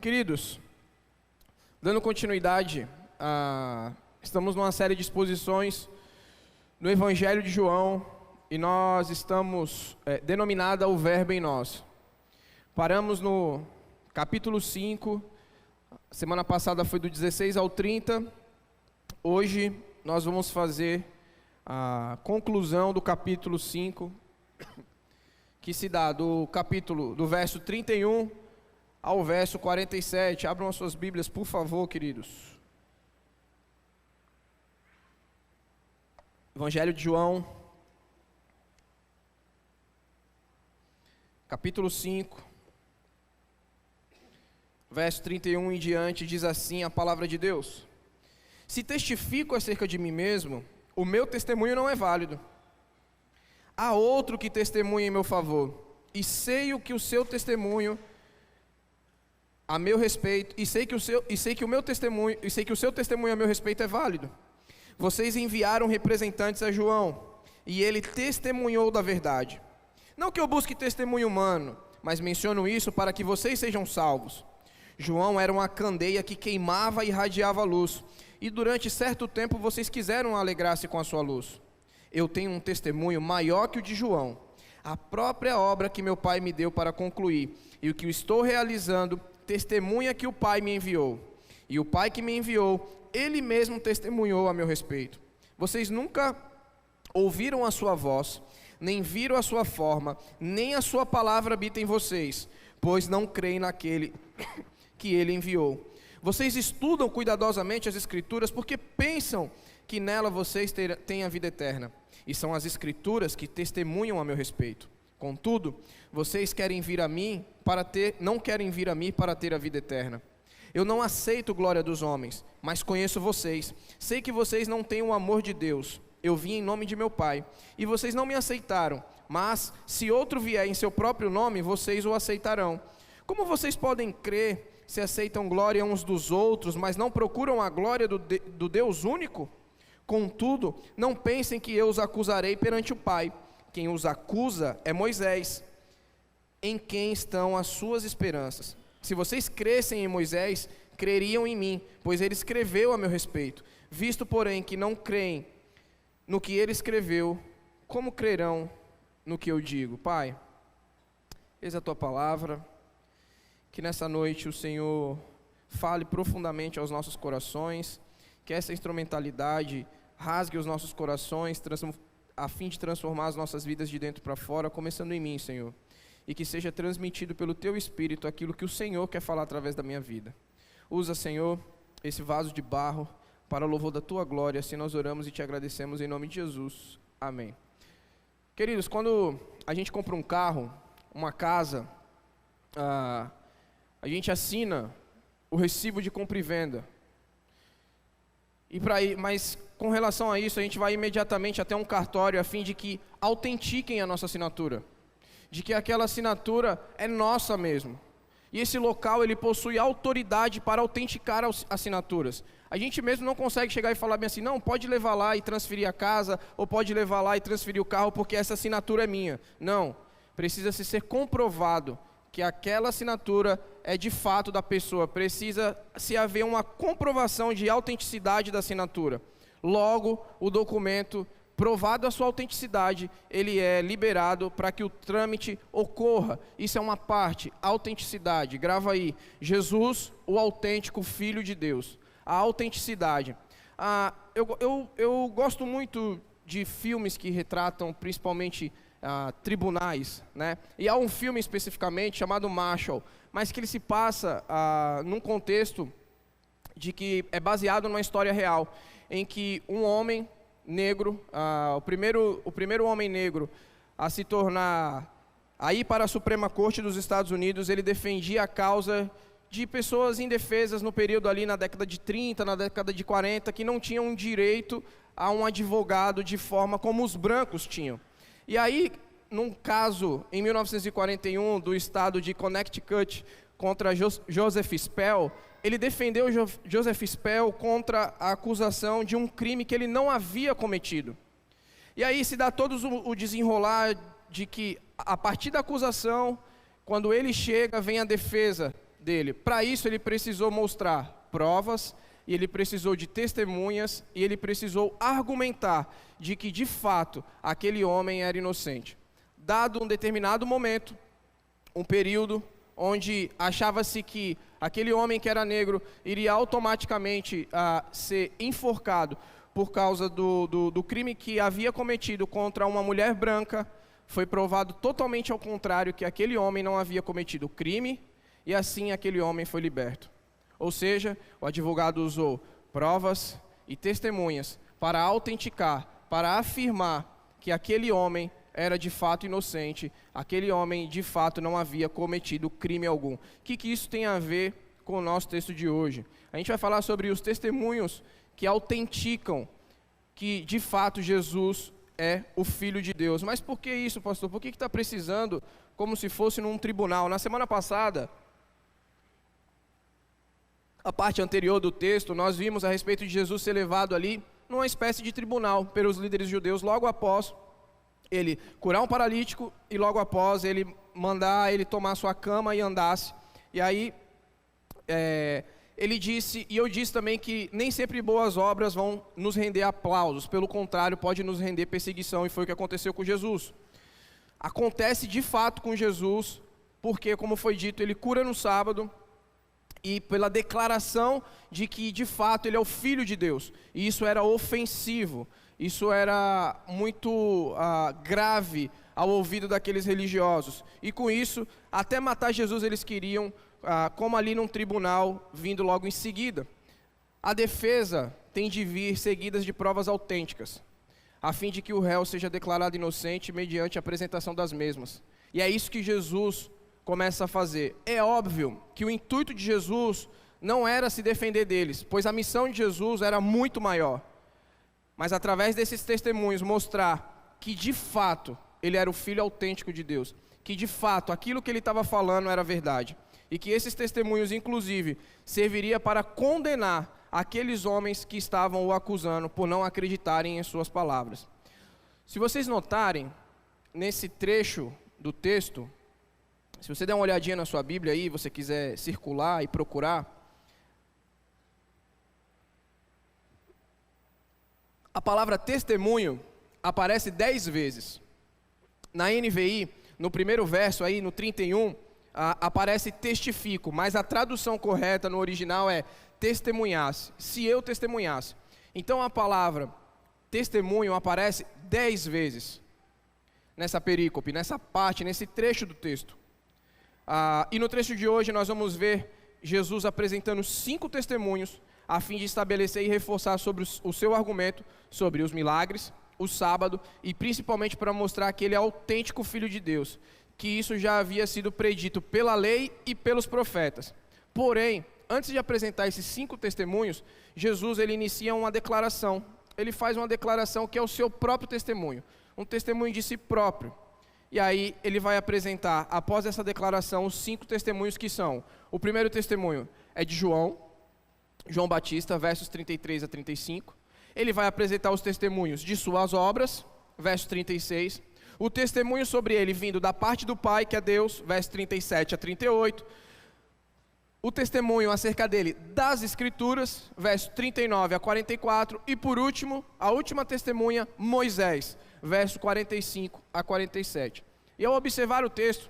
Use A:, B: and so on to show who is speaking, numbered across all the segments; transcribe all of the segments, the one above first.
A: Queridos, dando continuidade, estamos numa série de exposições no Evangelho de João e nós estamos denominada o Verbo em nós. Paramos no capítulo 5, semana passada foi do 16 ao 30, hoje nós vamos fazer a conclusão do capítulo 5, que se dá do verso 31 ao verso 47, abram as suas Bíblias, por favor, queridos. Evangelho de João, capítulo 5, verso 31 em diante, diz assim a palavra de Deus: Se testifico acerca de mim mesmo, o meu testemunho não é válido. Há outro que testemunha em meu favor, e sei o que o seu testemunho a meu respeito, e sei que o seu testemunho a meu respeito é válido. Vocês enviaram representantes a João, e ele testemunhou da verdade. Não que eu busque testemunho humano, mas menciono isso para que vocês sejam salvos. João era uma candeia que queimava e irradiava luz, e durante certo tempo vocês quiseram alegrar-se com a sua luz. Eu tenho um testemunho maior que o de João, a própria obra que meu Pai me deu para concluir, e o que eu estou realizando testemunha que o Pai me enviou. E o Pai que me enviou, Ele mesmo testemunhou a meu respeito. Vocês nunca ouviram a sua voz, nem viram a sua forma, nem a sua palavra habita em vocês, pois não creem naquele que Ele enviou. Vocês estudam cuidadosamente as Escrituras, porque pensam que nela vocês têm a vida eterna. E são as Escrituras que testemunham a meu respeito. Contudo, vocês não querem vir a mim para ter a vida eterna. Eu não aceito glória dos homens, mas conheço vocês. Sei que vocês não têm o amor de Deus. Eu vim em nome de meu Pai, e vocês não me aceitaram. Mas, se outro vier em seu próprio nome, vocês o aceitarão. Como vocês podem crer se aceitam glória uns dos outros, mas não procuram a glória do Deus único? Contudo, não pensem que eu os acusarei perante o Pai. Quem os acusa é Moisés, em quem estão as suas esperanças. Se vocês crescem em Moisés, creriam em mim, pois ele escreveu a meu respeito. Visto, porém, que não creem no que ele escreveu, como crerão no que eu digo? Pai, eis a tua palavra, que nessa noite o Senhor fale profundamente aos nossos corações, que essa instrumentalidade rasgue os nossos corações, a fim de transformar as nossas vidas de dentro para fora, começando em mim, Senhor, e que seja transmitido pelo Teu Espírito aquilo que o Senhor quer falar através da minha vida. Usa, Senhor, esse vaso de barro para o louvor da Tua glória. Assim nós oramos e Te agradecemos em nome de Jesus. Amém. Queridos, quando a gente compra um carro, uma casa, a gente assina o recibo de compra e venda. Mas com relação a isso, a gente vai imediatamente até um cartório a fim de que autentiquem a nossa assinatura, de que aquela assinatura é nossa mesmo. E esse local, ele possui autoridade para autenticar as assinaturas. A gente mesmo não consegue chegar e falar bem assim, não, pode levar lá e transferir a casa, ou pode levar lá e transferir o carro, porque essa assinatura é minha. Não, precisa ser comprovado que aquela assinatura é de fato da pessoa, precisa se haver uma comprovação de autenticidade da assinatura. Logo, o documento, provado a sua autenticidade, ele é liberado para que o trâmite ocorra. Isso é uma parte, autenticidade, grava aí, Jesus, o autêntico Filho de Deus, a autenticidade. Eu gosto muito de filmes que retratam principalmente tribunais, né? E há um filme especificamente chamado Marshall, mas que ele se passa num contexto de que é baseado numa história real, em que um homem negro, o primeiro homem negro a ir para a Suprema Corte dos Estados Unidos, ele defendia a causa de pessoas indefesas no período ali na década de 30, na década de 40, que não tinham direito a um advogado de forma como os brancos tinham. E aí, num caso, em 1941, do estado de Connecticut, contra Joseph Spell, ele defendeu Joseph Spell contra a acusação de um crime que ele não havia cometido. E aí se dá todo o desenrolar de que, a partir da acusação, quando ele chega, vem a defesa dele. Para isso ele precisou mostrar provas, e ele precisou de testemunhas, e ele precisou argumentar de que de fato aquele homem era inocente. Dado um determinado momento, um período onde achava-se que aquele homem que era negro iria automaticamente ser enforcado por causa do crime que havia cometido contra uma mulher branca, foi provado totalmente ao contrário, que aquele homem não havia cometido crime, e assim aquele homem foi liberto. Ou seja, o advogado usou provas e testemunhas para autenticar, para afirmar que aquele homem era de fato inocente, aquele homem de fato não havia cometido crime algum. O que isso tem a ver com o nosso texto de hoje? A gente vai falar sobre os testemunhos que autenticam que de fato Jesus é o Filho de Deus. Mas por que isso, pastor? Por que está precisando como se fosse num tribunal? Na semana passada, a parte anterior do texto, nós vimos a respeito de Jesus ser levado ali numa espécie de tribunal pelos líderes judeus, logo após ele curar um paralítico e logo após ele mandar ele tomar sua cama e andasse. E aí ele disse, e eu disse também, que nem sempre boas obras vão nos render aplausos, pelo contrário, pode nos render perseguição, e foi o que aconteceu com Jesus. Acontece de fato com Jesus, porque, como foi dito, ele cura no sábado, e pela declaração de que de fato ele é o Filho de Deus, e isso era ofensivo, isso era muito grave ao ouvido daqueles religiosos, e com isso, até matar Jesus eles queriam, como ali num tribunal, vindo logo em seguida. A defesa tem de vir seguidas de provas autênticas, a fim de que o réu seja declarado inocente mediante a apresentação das mesmas, e é isso que Jesus começa a fazer. É óbvio que o intuito de Jesus não era se defender deles, pois a missão de Jesus era muito maior. Mas através desses testemunhos mostrar que de fato ele era o Filho autêntico de Deus, que de fato aquilo que ele estava falando era verdade, e que esses testemunhos inclusive serviria para condenar aqueles homens que estavam o acusando por não acreditarem em suas palavras. Se vocês notarem, nesse trecho do texto, se você der uma olhadinha na sua Bíblia aí, você quiser circular e procurar, a palavra testemunho aparece 10 vezes. Na NVI, no primeiro verso aí, no 31, aparece testifico, mas a tradução correta no original é testemunhasse, se eu testemunhasse. Então a palavra testemunho aparece 10 vezes nessa perícope, nessa parte, nesse trecho do texto. E no trecho de hoje nós vamos ver Jesus apresentando 5 testemunhos a fim de estabelecer e reforçar sobre o seu argumento sobre os milagres, o sábado e principalmente para mostrar que ele é autêntico Filho de Deus, que isso já havia sido predito pela lei e pelos profetas. Porém, antes de apresentar esses 5 testemunhos, Jesus ele inicia uma declaração. Ele faz uma declaração que é o seu próprio testemunho, um testemunho de si próprio. E aí ele vai apresentar, após essa declaração, os 5 testemunhos que são: o primeiro testemunho é de João Batista, versos 33 a 35. Ele vai apresentar os testemunhos de suas obras, verso 36. O testemunho sobre ele vindo da parte do Pai, que é Deus, verso 37 a 38. O testemunho acerca dele das Escrituras, verso 39 a 44. E por último, a última testemunha, Moisés, verso 45 a 47. E ao observar o texto,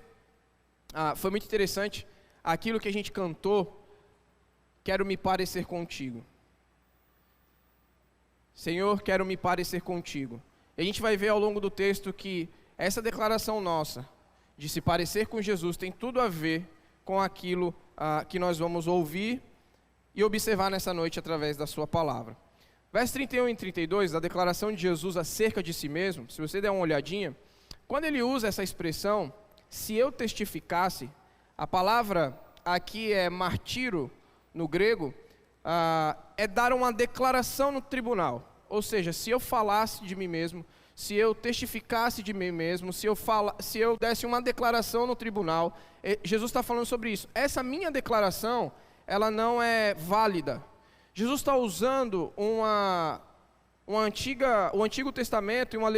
A: foi muito interessante aquilo que a gente cantou, quero me parecer contigo. Senhor, quero me parecer contigo. E a gente vai ver ao longo do texto que essa declaração nossa, de se parecer com Jesus, tem tudo a ver com aquilo que nós vamos ouvir e observar nessa noite através da sua palavra. Versos 31 e 32, a declaração de Jesus acerca de si mesmo, se você der uma olhadinha, quando ele usa essa expressão, se eu testificasse, a palavra aqui é martírio no grego, é dar uma declaração no tribunal. Ou seja, se eu falasse de mim mesmo, se eu testificasse de mim mesmo, se eu desse uma declaração no tribunal, Jesus está falando sobre isso. Essa minha declaração, ela não é válida. Jesus está usando o Antigo Testamento e uma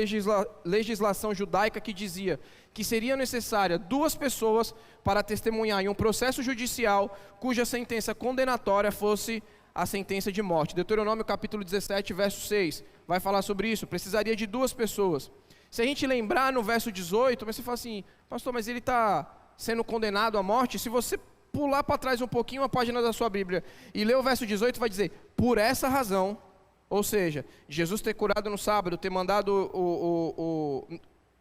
A: legislação judaica que dizia que seria necessária 2 pessoas para testemunhar em um processo judicial cuja sentença condenatória fosse a sentença de morte. Deuteronômio capítulo 17, verso 6, vai falar sobre isso. Precisaria de 2 pessoas. Se a gente lembrar no verso 18, você fala assim, pastor, mas ele está sendo condenado à morte? Se você pular para trás um pouquinho a página da sua Bíblia e ler o verso 18, vai dizer, por essa razão, ou seja, Jesus ter curado no sábado, ter mandado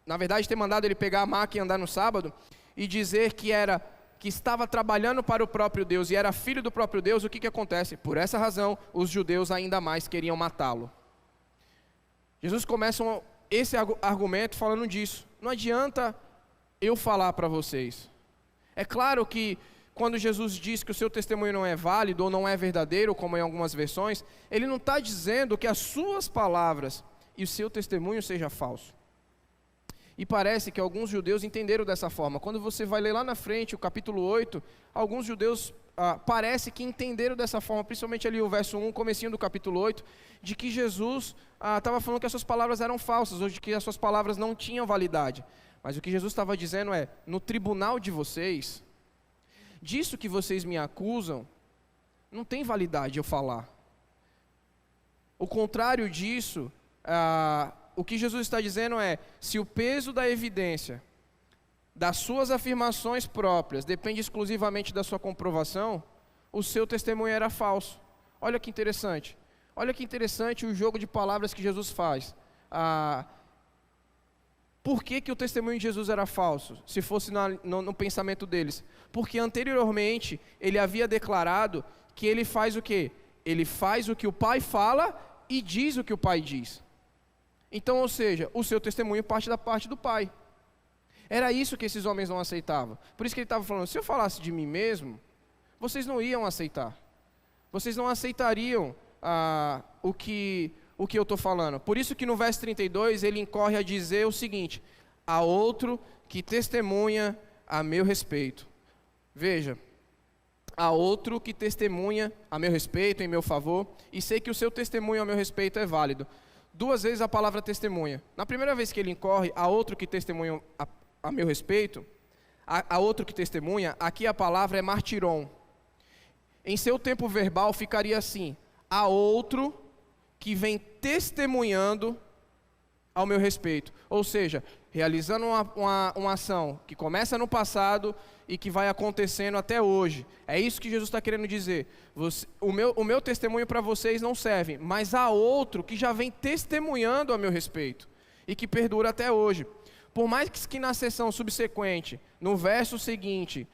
A: na verdade ter mandado ele pegar a maca e andar no sábado, e dizer que estava trabalhando para o próprio Deus e era filho do próprio Deus, o que acontece? Por essa razão, os judeus ainda mais queriam matá-lo. Jesus começa esse argumento falando disso. Não adianta eu falar para vocês. É claro que quando Jesus diz que o seu testemunho não é válido ou não é verdadeiro, como em algumas versões, ele não está dizendo que as suas palavras e o seu testemunho seja falso. E parece que alguns judeus entenderam dessa forma. Quando você vai ler lá na frente o capítulo 8, alguns judeus parece que entenderam dessa forma, principalmente ali o verso 1, comecinho do capítulo 8, de que Jesus estava falando que as suas palavras eram falsas, ou de que as suas palavras não tinham validade. Mas o que Jesus estava dizendo é, no tribunal de vocês, disso que vocês me acusam, não tem validade eu falar. O contrário disso, o que Jesus está dizendo é, se o peso da evidência das suas afirmações próprias depende exclusivamente da sua comprovação, o seu testemunho era falso. Olha que interessante. Olha que interessante o jogo de palavras que Jesus faz. Por que o testemunho de Jesus era falso, se fosse no pensamento deles? Porque anteriormente ele havia declarado que ele faz o quê? Ele faz o que o Pai fala e diz o que o Pai diz. Então, ou seja, o seu testemunho parte da parte do Pai. Era isso que esses homens não aceitavam. Por isso que ele estava falando, se eu falasse de mim mesmo, vocês não iam aceitar. Vocês não aceitariam o que eu estou falando. Por isso que no verso 32 ele incorre a dizer o seguinte, há outro que testemunha a meu respeito. Veja, há outro que testemunha a meu respeito, em meu favor, e sei que o seu testemunho a meu respeito é válido. 2 vezes a palavra testemunha. Na primeira vez que ele incorre, há outro que testemunha a meu respeito, há outro que testemunha, aqui a palavra é martiron. Em seu tempo verbal ficaria assim, há outro que vem testemunhando ao meu respeito. Ou seja, realizando uma ação que começa no passado e que vai acontecendo até hoje. É isso que Jesus está querendo dizer. O meu testemunho para vocês não serve, mas há outro que já vem testemunhando a meu respeito e que perdura até hoje. Por mais que na sessão subsequente, no verso seguinte,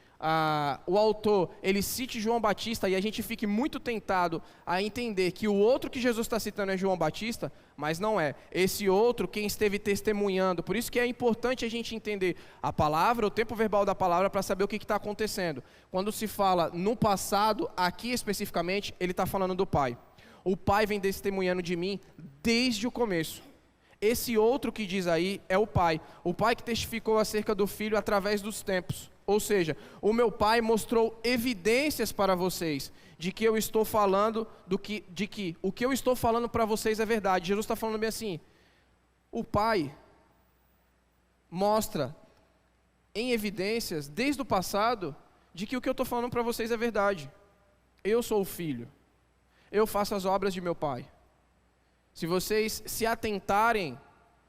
A: o autor, ele cite João Batista e a gente fique muito tentado a entender que o outro que Jesus está citando é João Batista, mas não é. Esse outro, quem esteve testemunhando. Por isso que é importante a gente entender a palavra, o tempo verbal da palavra, para saber o que está acontecendo. Quando se fala no passado, aqui especificamente, ele está falando do Pai. O Pai vem testemunhando de mim desde o começo. Esse outro que diz aí é o Pai que testificou acerca do Filho através dos tempos. Ou seja, o meu Pai mostrou evidências para vocês de que eu estou falando, de que o que eu estou falando para vocês é verdade. Jesus está falando bem assim, o Pai mostra em evidências desde o passado de que o que eu estou falando para vocês é verdade. Eu sou o Filho, eu faço as obras de meu Pai. Se vocês se atentarem,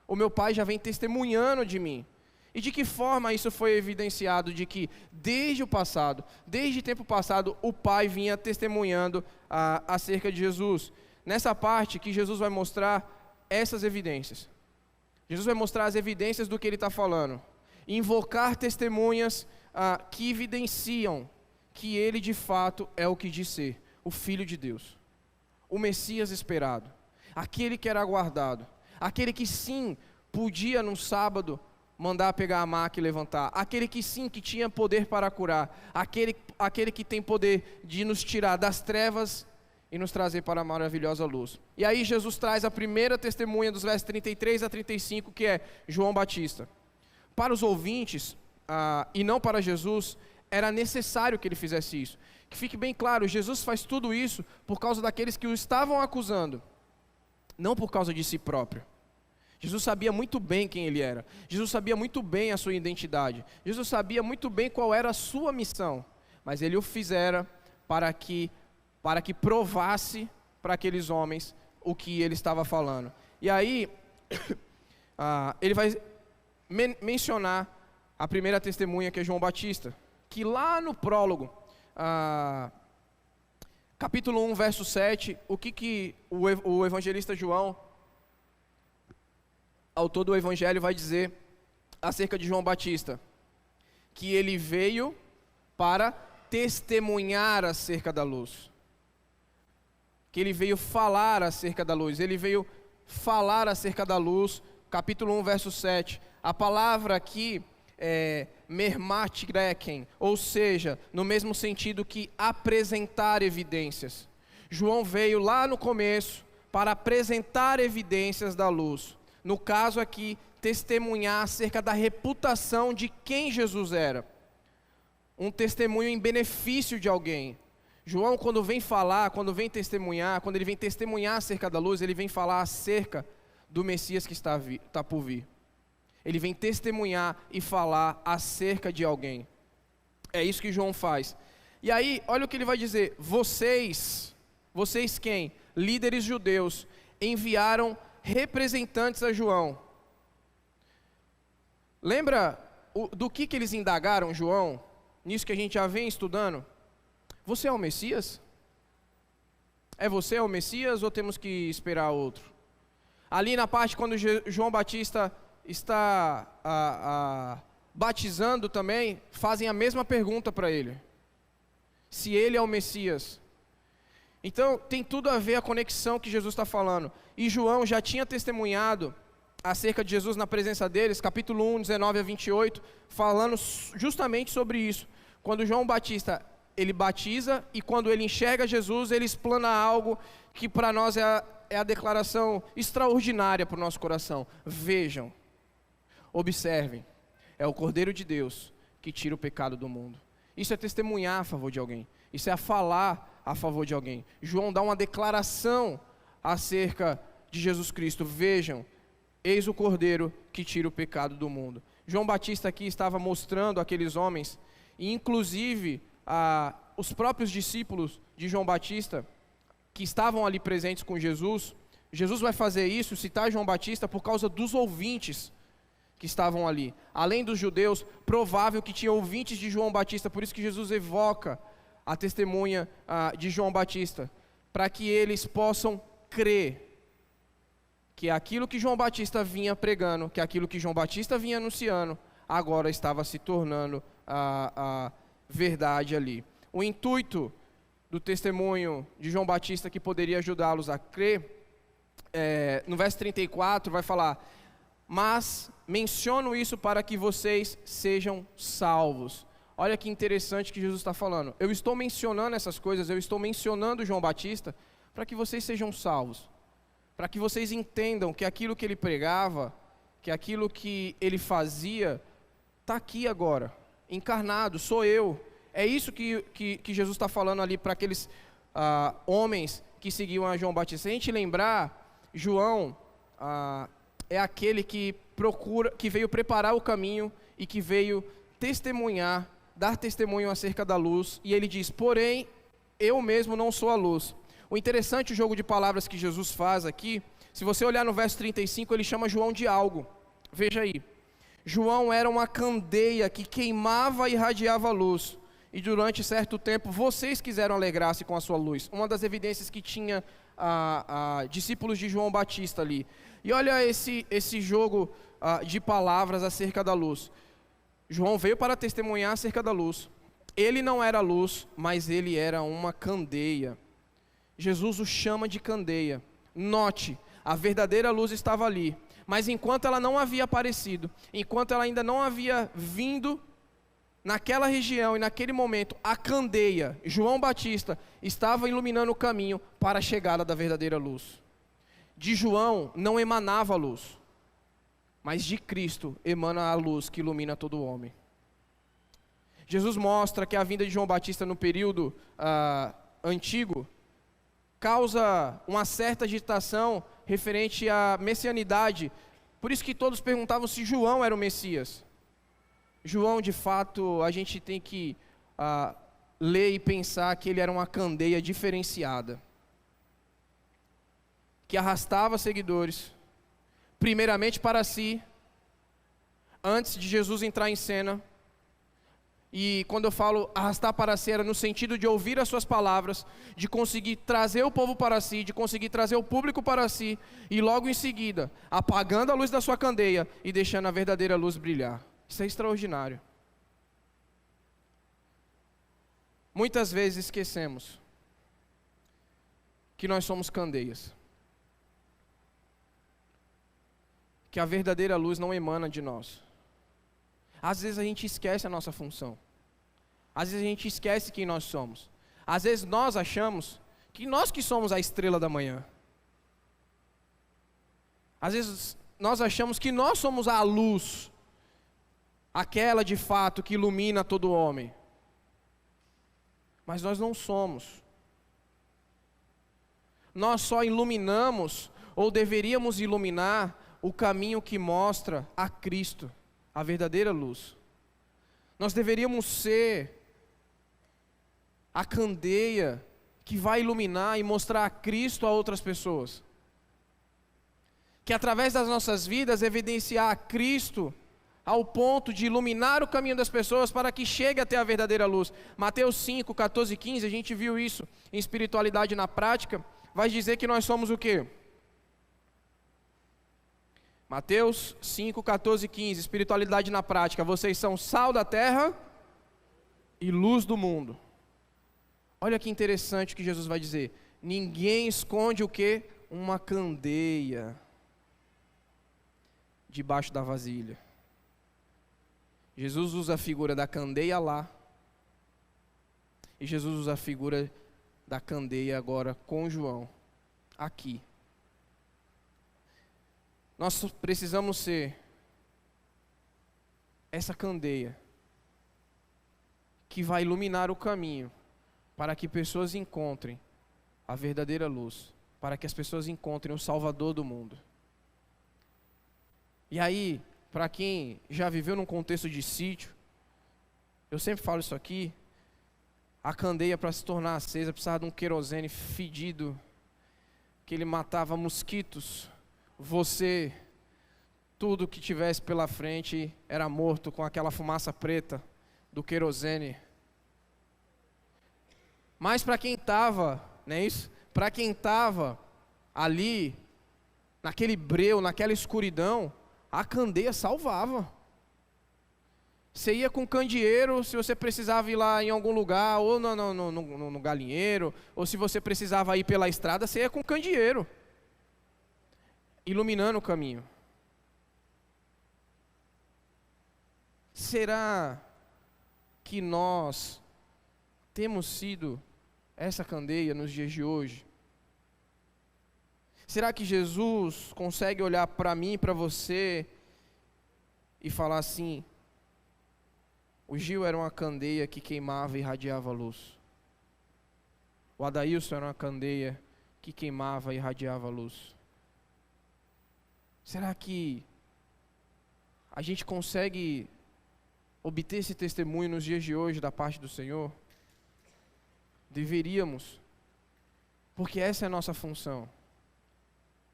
A: o meu Pai já vem testemunhando de mim. E de que forma isso foi evidenciado? De que desde o passado, desde tempo passado, o Pai vinha testemunhando acerca de Jesus. Nessa parte que Jesus vai mostrar essas evidências. Jesus vai mostrar as evidências do que ele está falando. Invocar testemunhas que evidenciam que ele de fato é o que diz ser, o Filho de Deus. O Messias esperado. Aquele que era aguardado, aquele que sim, podia num sábado mandar pegar a maca e levantar, aquele que sim, que tinha poder para curar, aquele que tem poder de nos tirar das trevas e nos trazer para a maravilhosa luz. E aí Jesus traz a primeira testemunha dos versos 33 a 35, que é João Batista. Para os ouvintes, e não para Jesus, era necessário que ele fizesse isso. Que fique bem claro, Jesus faz tudo isso por causa daqueles que o estavam acusando. não por causa de si próprio. Jesus sabia muito bem quem ele era. Jesus sabia muito bem a sua identidade. Jesus sabia muito bem qual era a sua missão. Mas ele o fizera para que provasse para aqueles homens o que ele estava falando. E aí, ele vai mencionar a primeira testemunha, que é João Batista, que lá no prólogo, capítulo 1, verso 7, o que o evangelista João, autor do evangelho, vai dizer acerca de João Batista? Que ele veio para testemunhar acerca da luz. Que ele veio falar acerca da luz. Ele veio falar acerca da luz, capítulo 1, verso 7. A palavra aqui é mermatigreken, ou seja, no mesmo sentido que apresentar evidências. João veio lá no começo para apresentar evidências da luz. No caso aqui, testemunhar acerca da reputação de quem Jesus era. Um testemunho em benefício de alguém. João, quando vem falar, quando vem testemunhar, quando ele vem testemunhar acerca da luz, ele vem falar acerca do Messias que está por vir. Ele vem testemunhar e falar acerca de alguém. É isso que João faz. E aí, olha o que ele vai dizer. Vocês quem? Líderes judeus, enviaram representantes a João. Lembra do que eles indagaram João? Nisso que a gente já vem estudando. Você é o Messias? Você é o Messias ou temos que esperar outro? Ali na parte quando João Batista está batizando também, fazem a mesma pergunta para ele. Se ele é o Messias. Então tem tudo a ver a conexão que Jesus está falando. E João já tinha testemunhado acerca de Jesus na presença deles, capítulo 1, 19 a 28, falando justamente sobre isso. Quando João Batista, ele batiza, e quando ele enxerga Jesus, ele explana algo que para nós é a declaração extraordinária para o nosso coração. Vejam, observem, é o Cordeiro de Deus que tira o pecado do mundo. Isso é testemunhar a favor de alguém. Isso é falar a favor de alguém. João dá uma declaração acerca de Jesus Cristo. Vejam, eis o Cordeiro que tira o pecado do mundo. João Batista aqui estava mostrando àqueles homens, e inclusive os próprios discípulos de João Batista, que estavam ali presentes com Jesus. Jesus vai fazer isso, citar João Batista, por causa dos ouvintes que estavam ali. Além dos judeus, provável que tinha ouvintes de João Batista, por isso que Jesus evoca a testemunha de João Batista, para que eles possam crer que aquilo que João Batista vinha pregando, que aquilo que João Batista vinha anunciando, agora estava se tornando a verdade ali. O intuito do testemunho de João Batista que poderia ajudá-los a crer, no verso 34 vai falar: mas menciono isso para que vocês sejam salvos. Olha que interessante que Jesus está falando. Eu estou mencionando essas coisas, eu estou mencionando João Batista para que vocês sejam salvos. Para que vocês entendam que aquilo que ele pregava, que aquilo que ele fazia, está aqui agora, encarnado, sou eu. É isso que Jesus está falando ali para aqueles homens que seguiam a João Batista. Se a gente lembrar, João é aquele que veio preparar o caminho e que veio testemunhar, dar testemunho acerca da luz. E ele diz: porém, eu mesmo não sou a luz. O interessante, o jogo de palavras que Jesus faz aqui, se você olhar no verso 35, ele chama João de algo. Veja aí. João era uma candeia que queimava e irradiava luz. E durante certo tempo, vocês quiseram alegrar-se com a sua luz. Uma das evidências que tinha discípulos de João Batista ali. E olha esse jogo de palavras acerca da luz. João veio para testemunhar acerca da luz. Ele não era luz, mas ele era uma candeia. Jesus o chama de candeia. Note, a verdadeira luz estava ali. Mas enquanto ela não havia aparecido, enquanto ela ainda não havia vindo naquela região e naquele momento, a candeia, João Batista, estava iluminando o caminho para a chegada da verdadeira luz. De João não emanava a luz, mas de Cristo emana a luz que ilumina todo homem. Jesus mostra que a vinda de João Batista no período antigo causa uma certa agitação referente à messianidade. Por isso que todos perguntavam se João era o Messias. João, de fato, a gente tem que ler e pensar que ele era uma candeia diferenciada, que arrastava seguidores, primeiramente para si, antes de Jesus entrar em cena. E quando eu falo arrastar para si, era no sentido de ouvir as suas palavras, de conseguir trazer o povo para si, de conseguir trazer o público para si, e logo em seguida, apagando a luz da sua candeia e deixando a verdadeira luz brilhar. Isso é extraordinário. Muitas vezes esquecemos que nós somos candeias, que a verdadeira luz não emana de nós. Às vezes a gente esquece a nossa função. Às vezes a gente esquece quem nós somos. Às vezes nós achamos que nós que somos a estrela da manhã. Às vezes nós achamos que nós somos a luz, aquela de fato que ilumina todo homem. Mas nós não somos. Nós só iluminamos, ou deveríamos iluminar, o caminho que mostra a Cristo, a verdadeira luz. Nós deveríamos ser a candeia que vai iluminar e mostrar a Cristo a outras pessoas. Que através das nossas vidas evidenciar a Cristo ao ponto de iluminar o caminho das pessoas para que chegue até a verdadeira luz. Mateus 5, 14 e 15, a gente viu isso em Espiritualidade na Prática, vai dizer que nós somos o quê? Mateus 5, 14 e 15, Espiritualidade na Prática. Vocês são sal da terra e luz do mundo. Olha que interessante o que Jesus vai dizer. Ninguém esconde o quê? Uma candeia debaixo da vasilha. Jesus usa a figura da candeia lá. E Jesus usa a figura da candeia agora com João, aqui. Nós precisamos ser essa candeia que vai iluminar o caminho para que pessoas encontrem a verdadeira luz, para que as pessoas encontrem o Salvador do mundo. E aí, para quem já viveu num contexto de sítio, eu sempre falo isso aqui, a candeia para se tornar acesa precisava de um querosene fedido, que ele matava mosquitos. Você, tudo que tivesse pela frente era morto com aquela fumaça preta do querosene. Mas para quem estava, não é isso? Para quem estava ali, naquele breu, naquela escuridão, a candeia salvava. Você ia com candeeiro, se você precisava ir lá em algum lugar, ou no galinheiro, ou se você precisava ir pela estrada, você ia com candeeiro, iluminando o caminho. Será que nós temos sido essa candeia nos dias de hoje? Será que Jesus consegue olhar para mim e para você e falar assim: o Gil era uma candeia que queimava e irradiava luz. O Adailson era uma candeia que queimava e irradiava luz. Será que a gente consegue obter esse testemunho nos dias de hoje da parte do Senhor? Deveríamos, porque essa é a nossa função.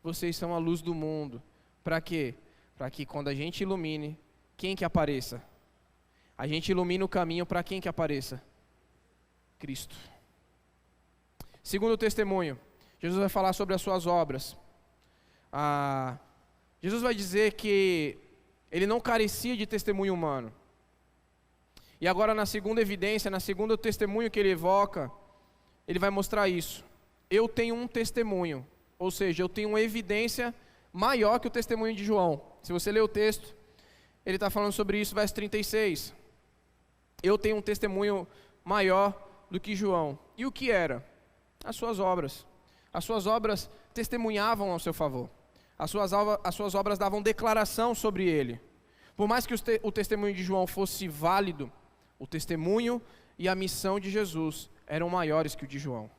A: Vocês são a luz do mundo. Para quê? Para que quando a gente ilumine, quem que apareça? A gente ilumina o caminho para quem que apareça? Cristo. Segundo testemunho, Jesus vai falar sobre as suas obras. Jesus vai dizer que ele não carecia de testemunho humano. E agora na segunda evidência, na segunda testemunho que ele evoca, ele vai mostrar isso. Eu tenho um testemunho, ou seja, eu tenho uma evidência maior que o testemunho de João. Se você ler o texto, ele está falando sobre isso, verso 36. Eu tenho um testemunho maior do que João. E o que era? As suas obras. As suas obras testemunhavam ao seu favor. As suas obras davam declaração sobre ele. Por mais que o testemunho de João fosse válido, o testemunho e a missão de Jesus eram maiores que o de João.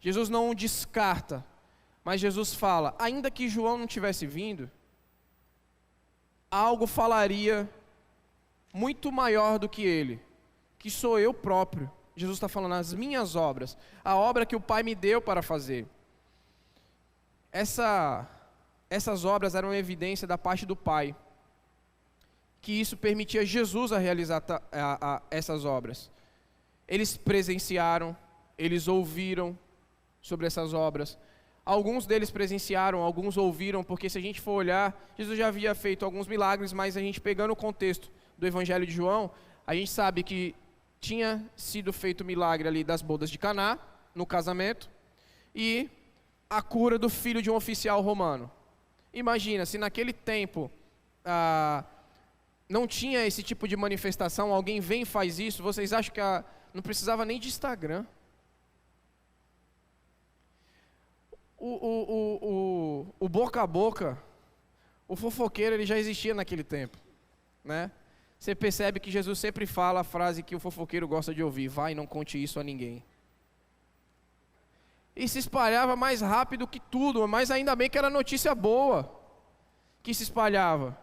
A: Jesus não o descarta, mas Jesus fala, ainda que João não tivesse vindo, algo falaria muito maior do que ele, que sou eu próprio. Jesus está falando, as minhas obras, a obra que o Pai me deu para fazer. Essas obras eram evidência da parte do Pai, que isso permitia Jesus a realizar essas obras. Eles presenciaram, eles ouviram sobre essas obras. Alguns deles presenciaram, alguns ouviram, porque se a gente for olhar, Jesus já havia feito alguns milagres, mas a gente pegando o contexto do Evangelho de João, a gente sabe que tinha sido feito o milagre ali das bodas de Caná, no casamento, e a cura do filho de um oficial romano. Imagina, se naquele tempo não tinha esse tipo de manifestação, alguém vem e faz isso, vocês acham que não precisava nem de Instagram? O boca a boca, o fofoqueiro, ele já existia naquele tempo, né? Você percebe que Jesus sempre fala a frase que o fofoqueiro gosta de ouvir: vai, não conte isso a ninguém. E se espalhava mais rápido que tudo, mas ainda bem que era notícia boa que se espalhava.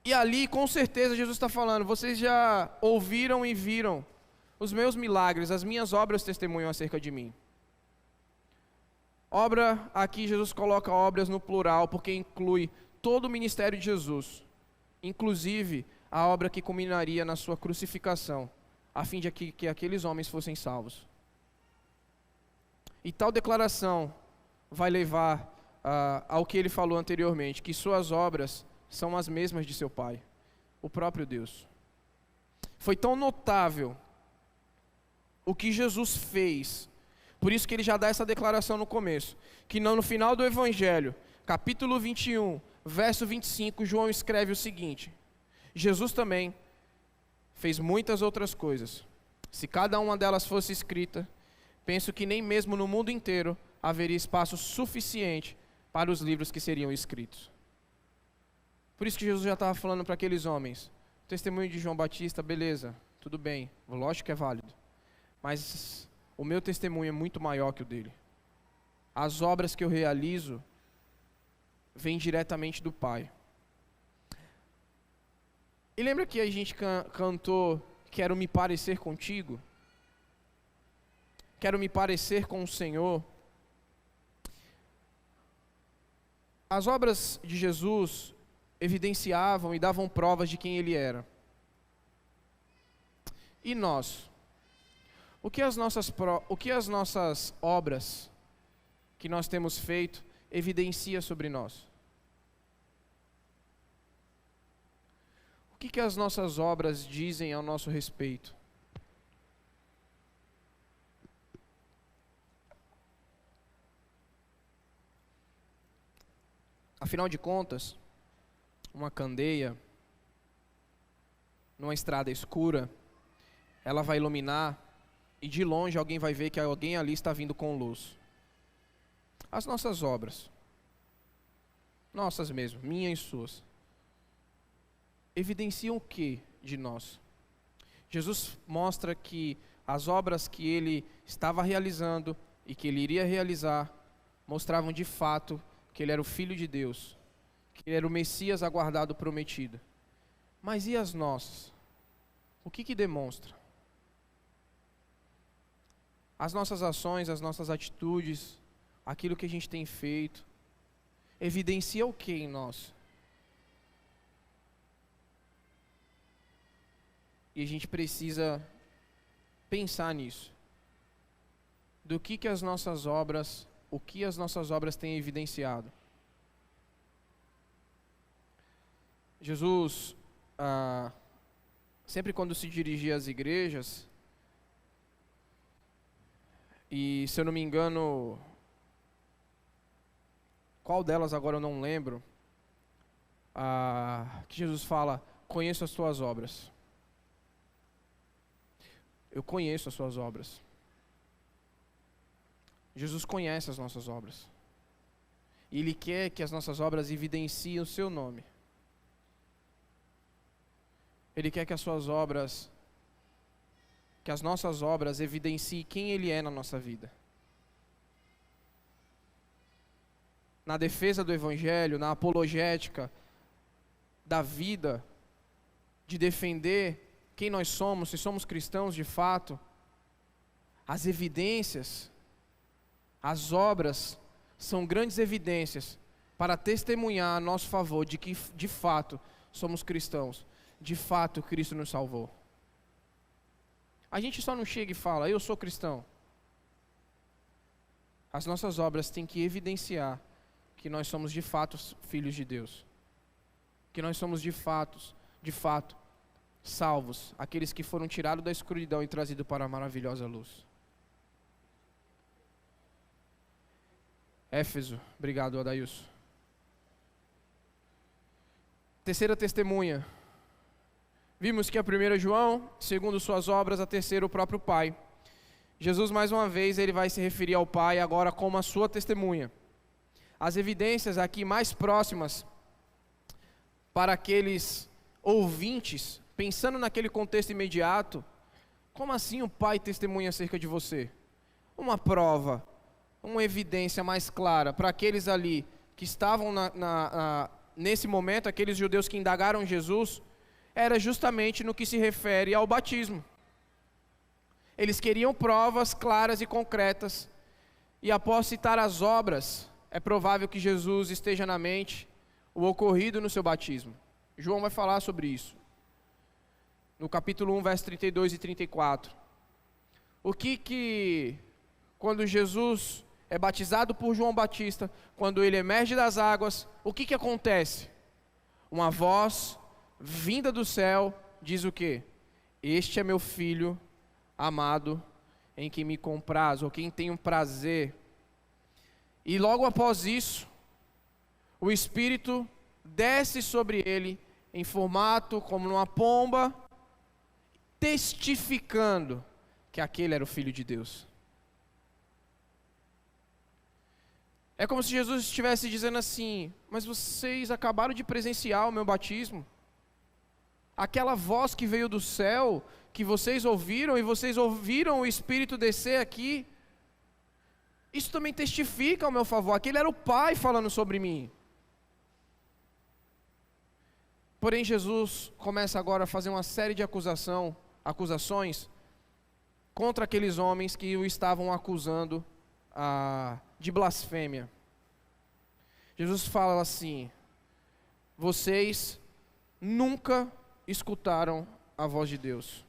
A: E ali, com certeza, Jesus está falando, vocês já ouviram e viram os meus milagres, as minhas obras testemunham acerca de mim. Obra, aqui Jesus coloca obras no plural, porque inclui todo o ministério de Jesus, inclusive a obra que culminaria na sua crucificação, a fim de que aqueles homens fossem salvos. E tal declaração vai levar ao que ele falou anteriormente, que suas obras são as mesmas de seu Pai, o próprio Deus. Foi tão notável o que Jesus fez, por isso que ele já dá essa declaração no começo, que no final do Evangelho, capítulo 21, verso 25, João escreve o seguinte: Jesus também fez muitas outras coisas. Se cada uma delas fosse escrita, penso que nem mesmo no mundo inteiro haveria espaço suficiente para os livros que seriam escritos. Por isso que Jesus já estava falando para aqueles homens, o testemunho de João Batista, beleza, tudo bem, lógico que é válido, mas o meu testemunho é muito maior que o dele. As obras que eu realizo vêm diretamente do Pai. E lembra que a gente cantou, quero me parecer contigo? Quero me parecer com o Senhor. As obras de Jesus evidenciavam e davam provas de quem Ele era. E nós? O que as nossas obras que nós temos feito evidencia sobre nós? O que as nossas obras dizem ao nosso respeito? Afinal de contas, uma candeia, numa estrada escura, ela vai iluminar e de longe alguém vai ver que alguém ali está vindo com luz. As nossas obras, nossas mesmo, minhas e suas, evidenciam o que de nós? Jesus mostra que as obras que ele estava realizando e que ele iria realizar mostravam de fato que ele era o Filho de Deus, que ele era o Messias aguardado prometido. Mas e as nossas? O que demonstra? As nossas ações, as nossas atitudes, aquilo que a gente tem feito, evidencia o que em nós? E a gente precisa pensar nisso. Do que as nossas obras, o que as nossas obras têm evidenciado? Jesus, sempre quando se dirigia às igrejas, e se eu não me engano, qual delas agora eu não lembro, que Jesus fala, conheço as tuas obras. Eu conheço as suas obras. Jesus conhece as nossas obras. E Ele quer que as nossas obras evidenciem o seu nome. Ele quer que as suas obras, que as nossas obras evidenciem quem Ele é na nossa vida. Na defesa do Evangelho, na apologética da vida, de defender quem nós somos, se somos cristãos de fato, as evidências, as obras são grandes evidências para testemunhar a nosso favor de que de fato somos cristãos, de fato Cristo nos salvou. A gente só não chega e fala, eu sou cristão. As nossas obras têm que evidenciar que nós somos de fato filhos de Deus. Que nós somos de fato, salvos, aqueles que foram tirados da escuridão e trazidos para a maravilhosa luz. Éfeso, obrigado, Adailson. Terceira testemunha. Vimos que a primeira é João, segundo suas obras, a terceira o próprio Pai. Jesus, mais uma vez, ele vai se referir ao Pai agora como a sua testemunha. As evidências aqui mais próximas para aqueles ouvintes, pensando naquele contexto imediato, como assim o Pai testemunha acerca de você? Uma prova, uma evidência mais clara para aqueles ali que estavam nesse momento, aqueles judeus que indagaram Jesus, era justamente no que se refere ao batismo. Eles queriam provas claras e concretas, e após citar as obras, é provável que Jesus esteja na mente o ocorrido no seu batismo. João vai falar sobre isso. No capítulo 1, versos 32 e 34. O que quando Jesus é batizado por João Batista, quando ele emerge das águas, o que acontece? Uma voz vinda do céu diz o quê? Este é meu filho amado, em quem me compraz, ou quem tem um prazer. E logo após isso, o Espírito desce sobre ele em formato como numa pomba, testificando que aquele era o Filho de Deus. É como se Jesus estivesse dizendo assim, mas vocês acabaram de presenciar o meu batismo. Aquela voz que veio do céu, que vocês ouviram, e vocês ouviram o Espírito descer aqui, isso também testifica ao meu favor. Aquele era o Pai falando sobre mim. Porém, Jesus começa agora a fazer uma série de acusações contra aqueles homens que o estavam acusando de blasfêmia. Jesus fala assim, vocês nunca escutaram a voz de Deus.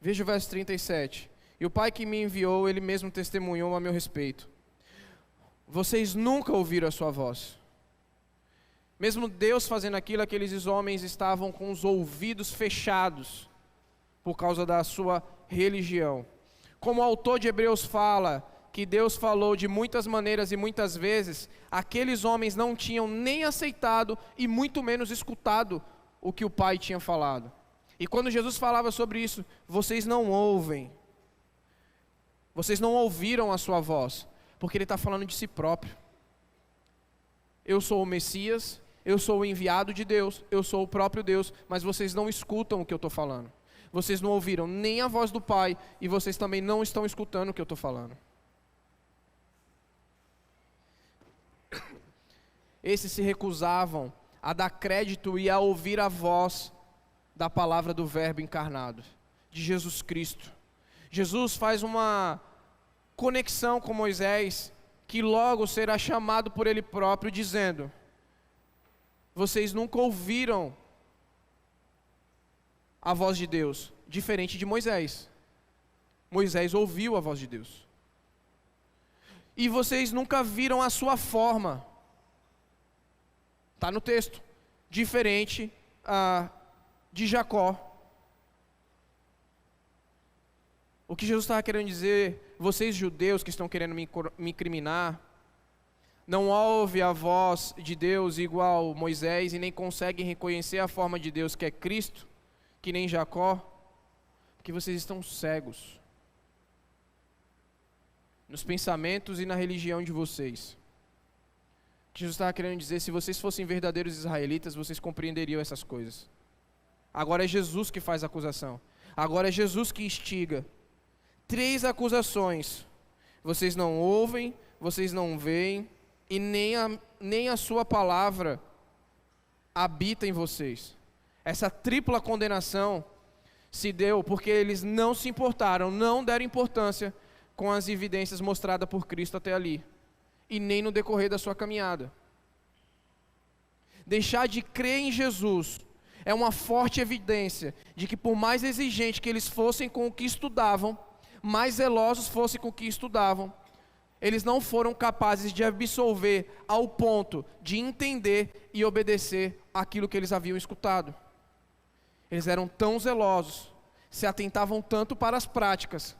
A: Veja o verso 37. E o Pai que me enviou, Ele mesmo testemunhou a meu respeito. Vocês nunca ouviram a sua voz. Mesmo Deus fazendo aquilo, aqueles homens estavam com os ouvidos fechados por causa da sua religião. Como o autor de Hebreus fala, que Deus falou de muitas maneiras e muitas vezes, aqueles homens não tinham nem aceitado e muito menos escutado o que o Pai tinha falado. E quando Jesus falava sobre isso, vocês não ouvem. Vocês não ouviram a sua voz, porque Ele está falando de si próprio. Eu sou o Messias, eu sou o enviado de Deus, eu sou o próprio Deus, mas vocês não escutam o que eu estou falando. Vocês não ouviram nem a voz do Pai, e vocês também não estão escutando o que eu estou falando. Esses se recusavam a dar crédito e a ouvir a voz da palavra do Verbo encarnado, de Jesus Cristo. Jesus faz uma conexão com Moisés, que logo será chamado por ele próprio, dizendo, vocês nunca ouviram a voz de Deus, diferente de Moisés. Moisés ouviu a voz de Deus. E vocês nunca viram a sua forma. Está no texto. Diferente de Jacó. O que Jesus estava querendo dizer, vocês judeus que estão querendo me incriminar, não ouvem a voz de Deus igual Moisés e nem conseguem reconhecer a forma de Deus que é Cristo, que nem Jacó, porque vocês estão cegos nos pensamentos e na religião de vocês. O que Jesus estava querendo dizer, se vocês fossem verdadeiros israelitas, vocês compreenderiam essas coisas. Agora é Jesus que faz a acusação. Agora é Jesus que instiga. 3 acusações. Vocês não ouvem, vocês não veem, e nem a sua palavra habita em vocês. Essa tripla condenação se deu porque eles não se importaram, não deram importância com as evidências mostradas por Cristo até ali, e nem no decorrer da sua caminhada. Deixar de crer em Jesus é uma forte evidência de que, por mais exigente que eles fossem com o que estudavam, mais zelosos fossem com o que estudavam, eles não foram capazes de absorver ao ponto de entender e obedecer aquilo que eles haviam escutado. Eles eram tão zelosos, se atentavam tanto para as práticas,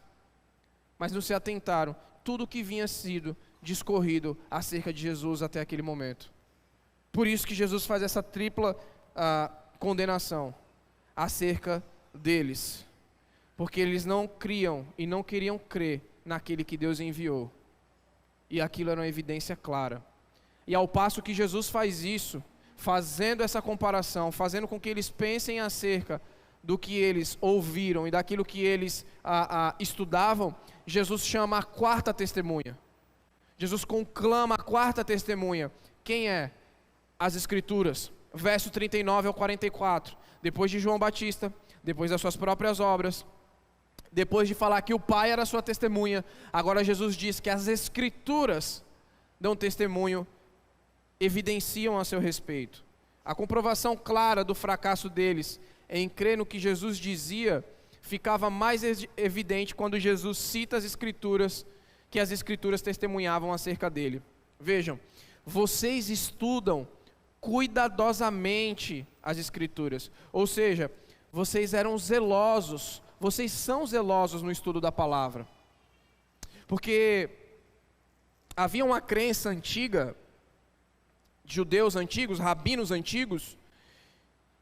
A: mas não se atentaram tudo o que vinha sido discorrido acerca de Jesus até aquele momento. Por isso que Jesus faz essa tripla condenação acerca deles, porque eles não criam e não queriam crer naquele que Deus enviou, e aquilo era uma evidência clara. E ao passo que Jesus faz isso, fazendo essa comparação, fazendo com que eles pensem acerca do que eles ouviram e daquilo que eles estudavam, Jesus chama a 4ª testemunha. Jesus conclama a 4ª testemunha. Quem é? As Escrituras. Verso 39 ao 44. Depois de João Batista, depois das suas próprias obras, depois de falar que o Pai era a sua testemunha, agora Jesus diz que as Escrituras dão testemunho, evidenciam a seu respeito. A comprovação clara do fracasso deles em crer no que Jesus dizia ficava mais evidente quando Jesus cita as Escrituras, que as Escrituras testemunhavam acerca dele. Vejam, vocês estudam cuidadosamente as Escrituras, ou seja, vocês eram zelosos, vocês são zelosos no estudo da palavra, porque havia uma crença antiga, de judeus antigos, rabinos antigos,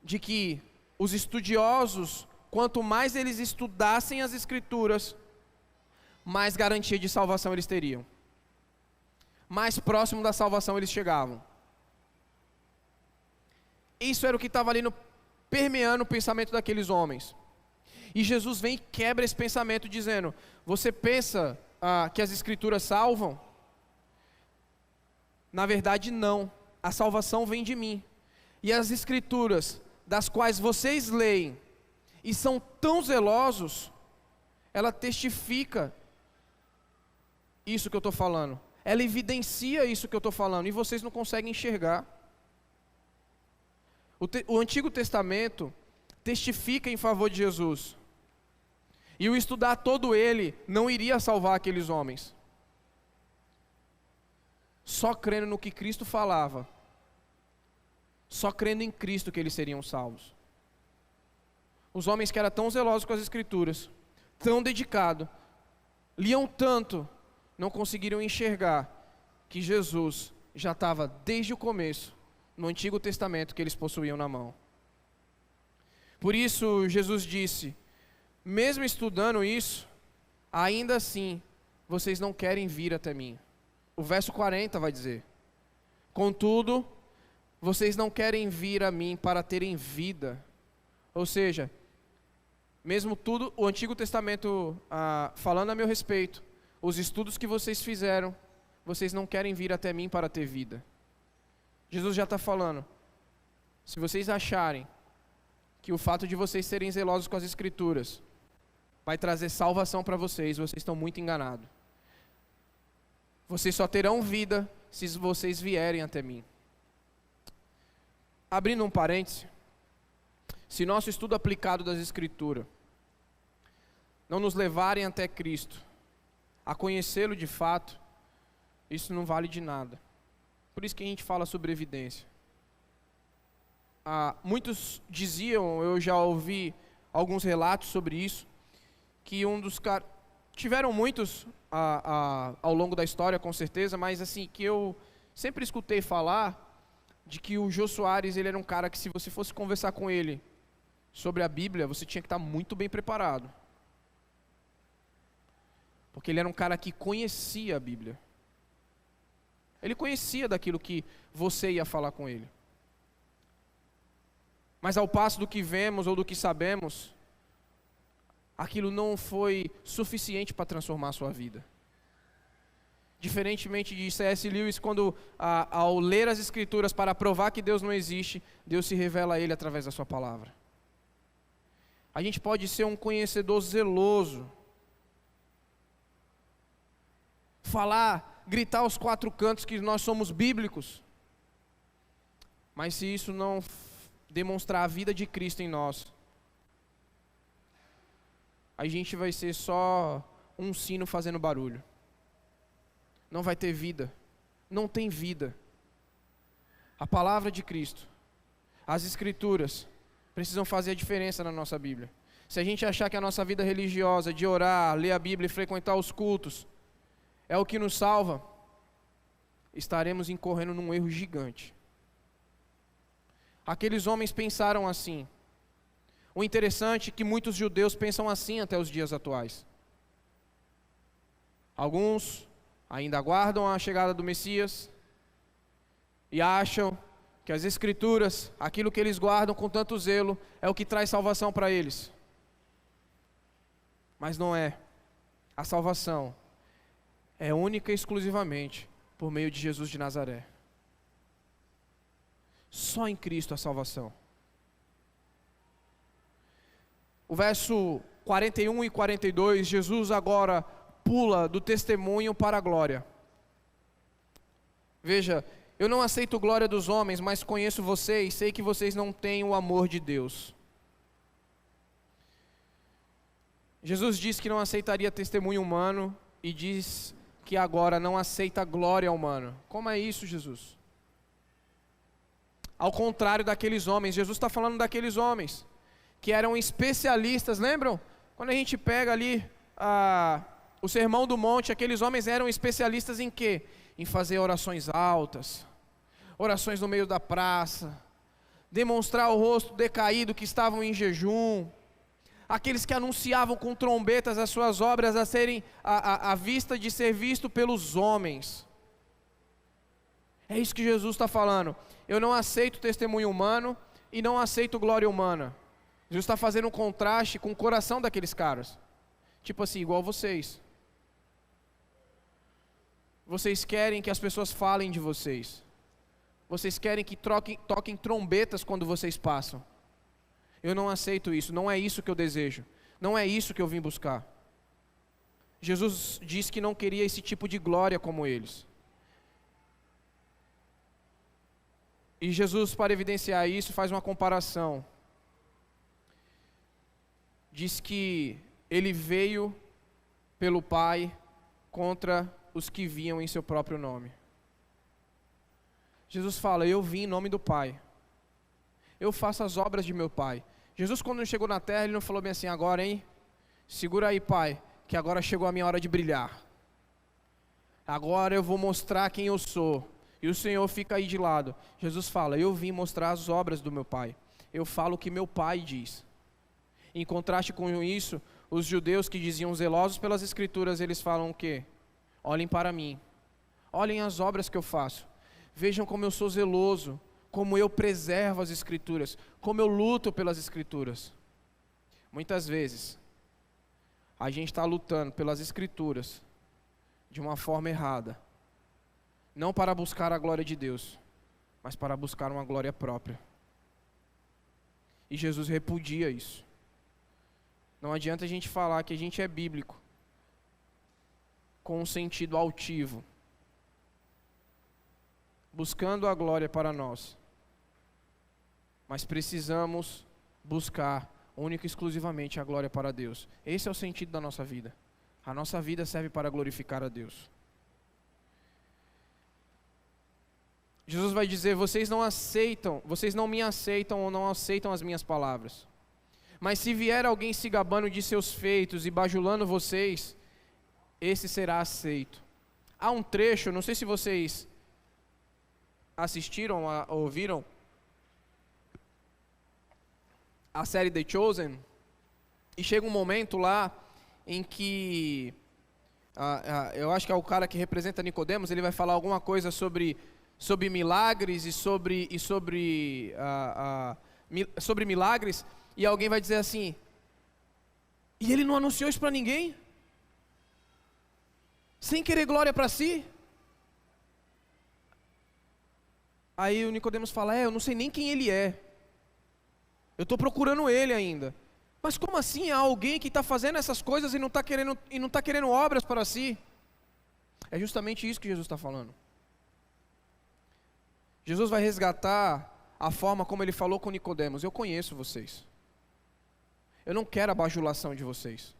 A: de que os estudiosos, quanto mais eles estudassem as Escrituras, mais garantia de salvação eles teriam, mais próximo da salvação eles chegavam. Isso era o que estava ali permeando o pensamento daqueles homens. E Jesus vem e quebra esse pensamento dizendo: você pensa que as Escrituras salvam? Na verdade não, a salvação vem de mim. E as Escrituras, das quais vocês leem e são tão zelosos, ela testifica isso que eu estou falando, ela evidencia isso que eu estou falando, e vocês não conseguem enxergar. O Antigo Testamento testifica em favor de Jesus, e o estudar todo ele não iria salvar aqueles homens. Só crendo no que Cristo falava, só crendo em Cristo que eles seriam salvos. Os homens que eram tão zelosos com as Escrituras, tão dedicados, liam tanto, não conseguiram enxergar que Jesus já estava desde o começo, no Antigo Testamento que eles possuíam na mão. Por isso Jesus disse: mesmo estudando isso, ainda assim vocês não querem vir até mim. O verso 40 vai dizer: contudo, vocês não querem vir a mim para terem vida. Ou seja, mesmo tudo, o Antigo Testamento falando a meu respeito, os estudos que vocês fizeram, vocês não querem vir até mim para ter vida. Jesus já está falando: se vocês acharem que o fato de vocês serem zelosos com as Escrituras vai trazer salvação para vocês, vocês estão muito enganados. Vocês só terão vida se vocês vierem até mim. Abrindo um parêntese, se nosso estudo aplicado das Escrituras não nos levarem até Cristo, a conhecê-lo de fato, isso não vale de nada. Por isso que a gente fala sobre evidência. Muitos diziam, eu já ouvi alguns relatos sobre isso, que um dos caras, tiveram muitos ao longo da história com certeza, mas assim, que eu sempre escutei falar, de que o Jô Soares, ele era um cara que, se você fosse conversar com ele sobre a Bíblia, você tinha que estar muito bem preparado, porque ele era um cara que conhecia a Bíblia. Ele conhecia daquilo que você ia falar com ele. Mas ao passo do que vemos ou do que sabemos, aquilo não foi suficiente para transformar a sua vida. Diferentemente de C.S. Lewis, quando ao ler as Escrituras para provar que Deus não existe, Deus se revela a ele através da sua palavra. A gente pode ser um conhecedor zeloso, falar, gritar aos quatro cantos que nós somos bíblicos, mas se isso não demonstrar a vida de Cristo em nós, a gente vai ser só um sino fazendo barulho. Não vai ter vida. Não tem vida. A palavra de Cristo, as Escrituras, precisam fazer a diferença na nossa Bíblia. Se a gente achar que a nossa vida religiosa, de orar, ler a Bíblia e frequentar os cultos, é o que nos salva, estaremos incorrendo num erro gigante. Aqueles homens pensaram assim. O interessante é que muitos judeus pensam assim até os dias atuais. Alguns ainda aguardam a chegada do Messias e acham que as Escrituras, aquilo que eles guardam com tanto zelo, é o que traz salvação para eles. Mas não é. A salvação é única e exclusivamente por meio de Jesus de Nazaré. Só em Cristo a salvação. O verso 41 e 42, Jesus agora pula do testemunho para a glória. Veja, eu não aceito glória dos homens, mas conheço vocês, sei que vocês não têm o amor de Deus. Jesus diz que não aceitaria testemunho humano e diz que agora não aceita glória humana. Como é isso, Jesus? Ao contrário daqueles homens, Jesus está falando daqueles homens que eram especialistas, lembram? Quando a gente pega ali o Sermão do Monte, aqueles homens eram especialistas em quê? Em fazer orações altas, orações no meio da praça, demonstrar o rosto decaído que estavam em jejum, aqueles que anunciavam com trombetas as suas obras a serem à vista de ser visto pelos homens. É isso que Jesus está falando. Eu não aceito testemunho humano e não aceito glória humana. Jesus está fazendo um contraste com o coração daqueles caras. Tipo assim, igual vocês. Vocês querem que as pessoas falem de vocês. Vocês querem que toquem trombetas quando vocês passam. Eu não aceito isso, não é isso que eu desejo. Não é isso que eu vim buscar. Jesus disse que não queria esse tipo de glória como eles. E Jesus, para evidenciar isso, faz uma comparação. Diz que ele veio pelo Pai contra os que vinham em seu próprio nome. Jesus fala, eu vim em nome do Pai. Eu faço as obras de meu Pai. Jesus, quando chegou na terra, ele não falou bem assim, agora, hein? Segura aí, Pai, que agora chegou a minha hora de brilhar. Agora eu vou mostrar quem eu sou. E o Senhor fica aí de lado. Jesus fala, eu vim mostrar as obras do meu Pai. Eu falo o que meu Pai diz. Em contraste com isso, os judeus que diziam zelosos pelas Escrituras, eles falam o quê? Olhem para mim. Olhem as obras que eu faço. Vejam como eu sou zeloso. Como eu preservo as Escrituras. Como eu luto pelas Escrituras. Muitas vezes, a gente está lutando pelas Escrituras de uma forma errada. Não para buscar a glória de Deus, mas para buscar uma glória própria. E Jesus repudia isso. Não adianta a gente falar que a gente é bíblico com um sentido altivo, buscando a glória para nós. Mas precisamos buscar única e exclusivamente a glória para Deus. Esse é o sentido da nossa vida. A nossa vida serve para glorificar a Deus. Jesus vai dizer, vocês não me aceitam ou não aceitam as minhas palavras. Mas se vier alguém se gabando de seus feitos e bajulando vocês, esse será aceito. Há um trecho, não sei se vocês assistiram, ouviram, a série The Chosen, e chega um momento lá em que, eu acho que é o cara que representa Nicodemos, ele vai falar alguma coisa sobre milagres e sobre milagres, e alguém vai dizer assim, E ele não anunciou isso para ninguém? Sem querer glória para si? Aí o Nicodemos fala, eu não sei nem quem ele é. Eu estou procurando ele ainda. Mas como assim há alguém que está fazendo essas coisas e não está querendo obras para si? É justamente isso que Jesus está falando. Jesus vai resgatar a forma como ele falou com Nicodemos. Eu conheço vocês. Eu não quero a bajulação de vocês.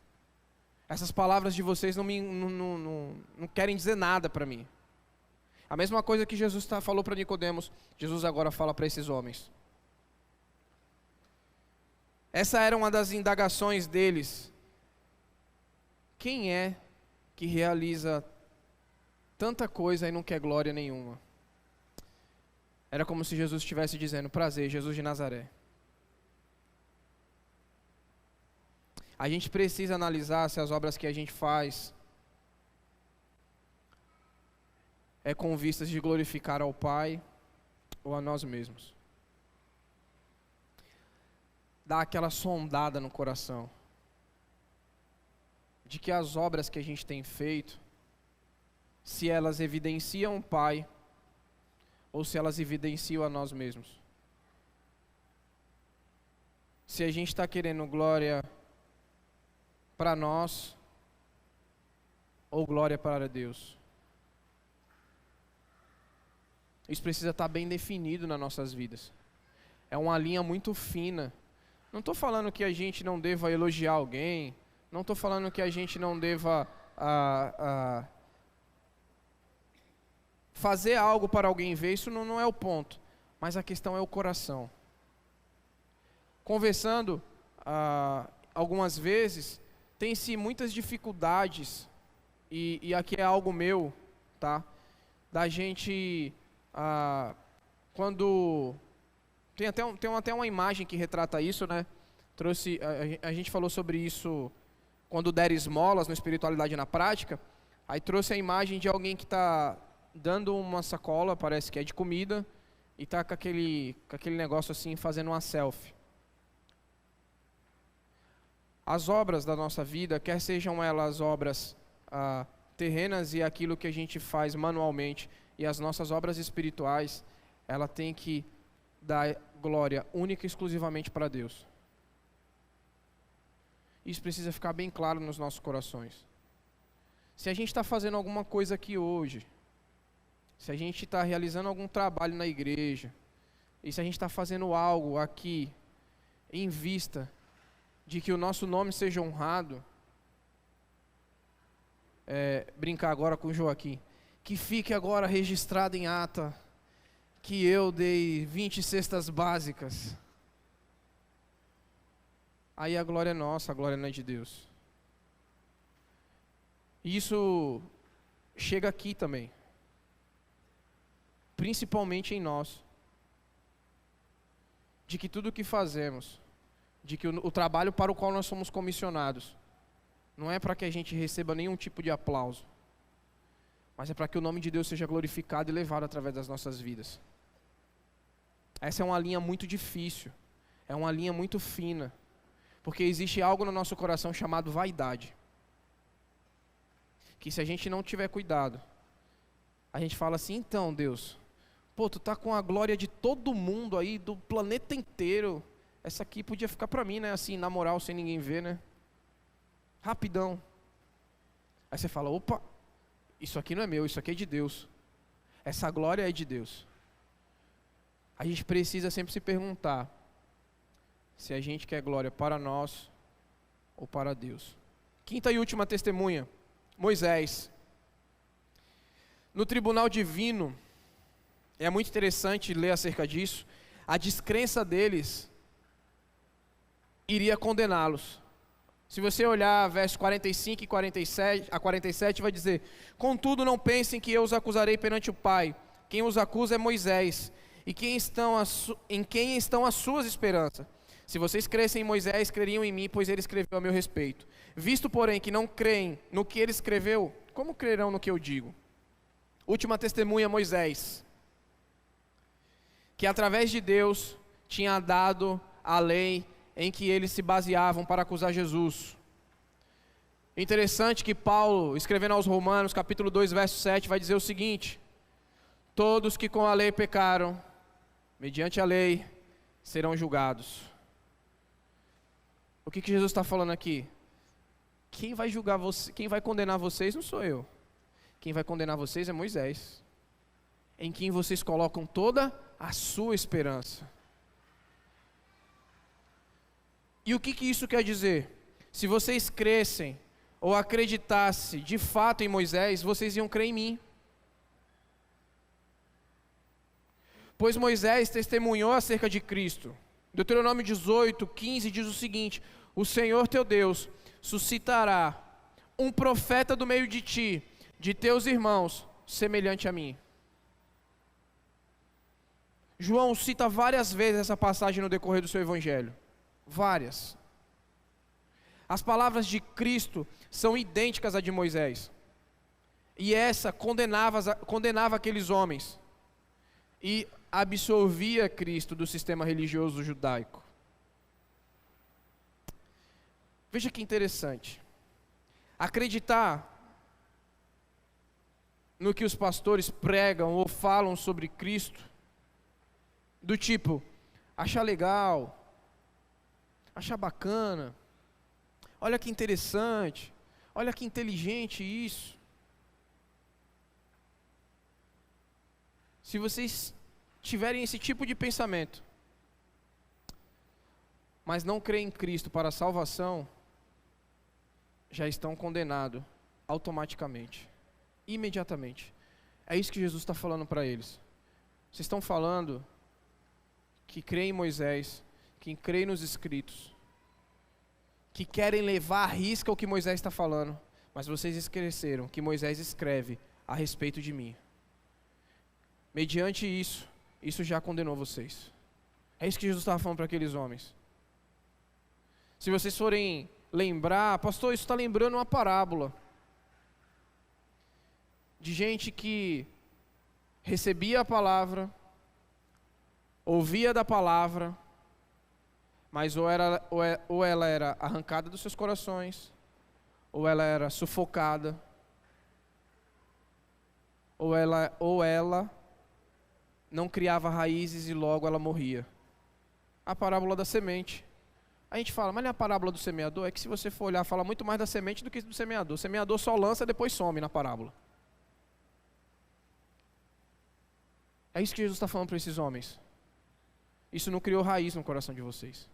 A: Essas palavras de vocês não querem dizer nada para mim. A mesma coisa que Jesus falou para Nicodemos, Jesus agora fala para esses homens. Essa era uma das indagações deles. Quem é que realiza tanta coisa e não quer glória nenhuma? Era como se Jesus estivesse dizendo, prazer, Jesus de Nazaré. A gente precisa analisar se as obras que a gente faz é com vistas de glorificar ao Pai ou a nós mesmos. Dá aquela sondada no coração de que as obras que a gente tem feito, se elas evidenciam o Pai ou se elas evidenciam a nós mesmos. Se a gente está querendo glória para nós ou glória para Deus. Isso precisa estar bem definido nas nossas vidas. É uma linha muito fina. Não estou falando que a gente não deva elogiar alguém. Não estou falando que a gente não deva fazer algo para alguém ver. Isso não é o ponto. Mas a questão é o coração. Conversando algumas vezes, tem-se muitas dificuldades, e aqui é algo meu, tá? Da gente, quando... Tem até uma imagem que retrata isso, né? A gente falou sobre isso quando der esmolas no Espiritualidade na Prática. Aí trouxe a imagem de alguém que está dando uma sacola, parece que é de comida, e está com aquele negócio assim, fazendo uma selfie. As obras da nossa vida, quer sejam elas obras terrenas e aquilo que a gente faz manualmente, e as nossas obras espirituais, ela tem que dar glória única e exclusivamente para Deus. Isso precisa ficar bem claro nos nossos corações. Se a gente está fazendo alguma coisa aqui hoje, se a gente está realizando algum trabalho na igreja, e se a gente está fazendo algo aqui em vista de que o nosso nome seja honrado, brincar agora com o Joaquim, que fique agora registrado em ata que eu dei 20 cestas básicas. Aí a glória é nossa, a glória não é de Deus. E isso chega aqui também, principalmente em nós, de que tudo o que fazemos, de que o trabalho para o qual nós somos comissionados, não é para que a gente receba nenhum tipo de aplauso, mas é para que o nome de Deus seja glorificado e levado através das nossas vidas. Essa é uma linha muito difícil, é uma linha muito fina, porque existe algo no nosso coração chamado vaidade, que se a gente não tiver cuidado, a gente fala assim, então Deus, pô, tu tá com a glória de todo mundo aí, do planeta inteiro, essa aqui podia ficar para mim, né, assim, na moral, sem ninguém ver, né, rapidão. Aí você fala, opa, isso aqui não é meu, isso aqui é de Deus, essa glória é de Deus. A gente precisa sempre se perguntar se a gente quer glória para nós ou para Deus. Quinta e última testemunha, Moisés. No tribunal divino, é muito interessante ler acerca disso, a descrença deles iria condená-los. Se você olhar versos 45 e 47, vai dizer, contudo não pensem que eu os acusarei perante o Pai, quem os acusa é Moisés, e em quem estão as suas esperanças. Se vocês crescem em Moisés, creriam em mim, pois ele escreveu a meu respeito. Visto, porém, que não creem no que ele escreveu, como crerão no que eu digo? Última testemunha, Moisés, que através de Deus tinha dado a lei em que eles se baseavam para acusar Jesus. Interessante que Paulo, escrevendo aos Romanos, capítulo 2, verso 7, vai dizer o seguinte: todos que com a lei pecaram, mediante a lei, serão julgados. O que Jesus está falando aqui? Quem vai julgar você, quem vai condenar vocês não sou eu. Quem vai condenar vocês é Moisés, em quem vocês colocam toda a sua esperança. E o que isso quer dizer? Se vocês crescem ou acreditassem de fato em Moisés, vocês iam crer em mim. Pois Moisés testemunhou acerca de Cristo. Deuteronômio 18, 15 diz o seguinte: o Senhor teu Deus suscitará um profeta do meio de ti, de teus irmãos, semelhante a mim. João cita várias vezes essa passagem no decorrer do seu evangelho. Várias. As palavras de Cristo são idênticas à de Moisés. E essa condenava aqueles homens e absolvia Cristo do sistema religioso judaico. Veja que interessante. Acreditar no que os pastores pregam ou falam sobre Cristo, do tipo, achar legal, achar bacana, olha que interessante, olha que inteligente isso. Se vocês tiverem esse tipo de pensamento, mas não creem em Cristo para a salvação, já estão condenados automaticamente, imediatamente. É isso que Jesus está falando para eles. Vocês estão falando que creem em Moisés, que creem nos escritos, que querem levar à risca o que Moisés está falando, mas vocês esqueceram que Moisés escreve a respeito de mim. Mediante isso já condenou vocês. É isso que Jesus estava falando para aqueles homens. Se vocês forem lembrar, pastor, isso está lembrando uma parábola de gente que recebia a palavra, ouvia da palavra, mas ou ela era arrancada dos seus corações, ou ela era sufocada, ou ela não criava raízes e logo ela morria. A parábola da semente. A gente fala, mas não é a parábola do semeador? É que se você for olhar, fala muito mais da semente do que do semeador. O semeador só lança e depois some na parábola. É isso que Jesus está falando para esses homens. Isso não criou raiz no coração de vocês.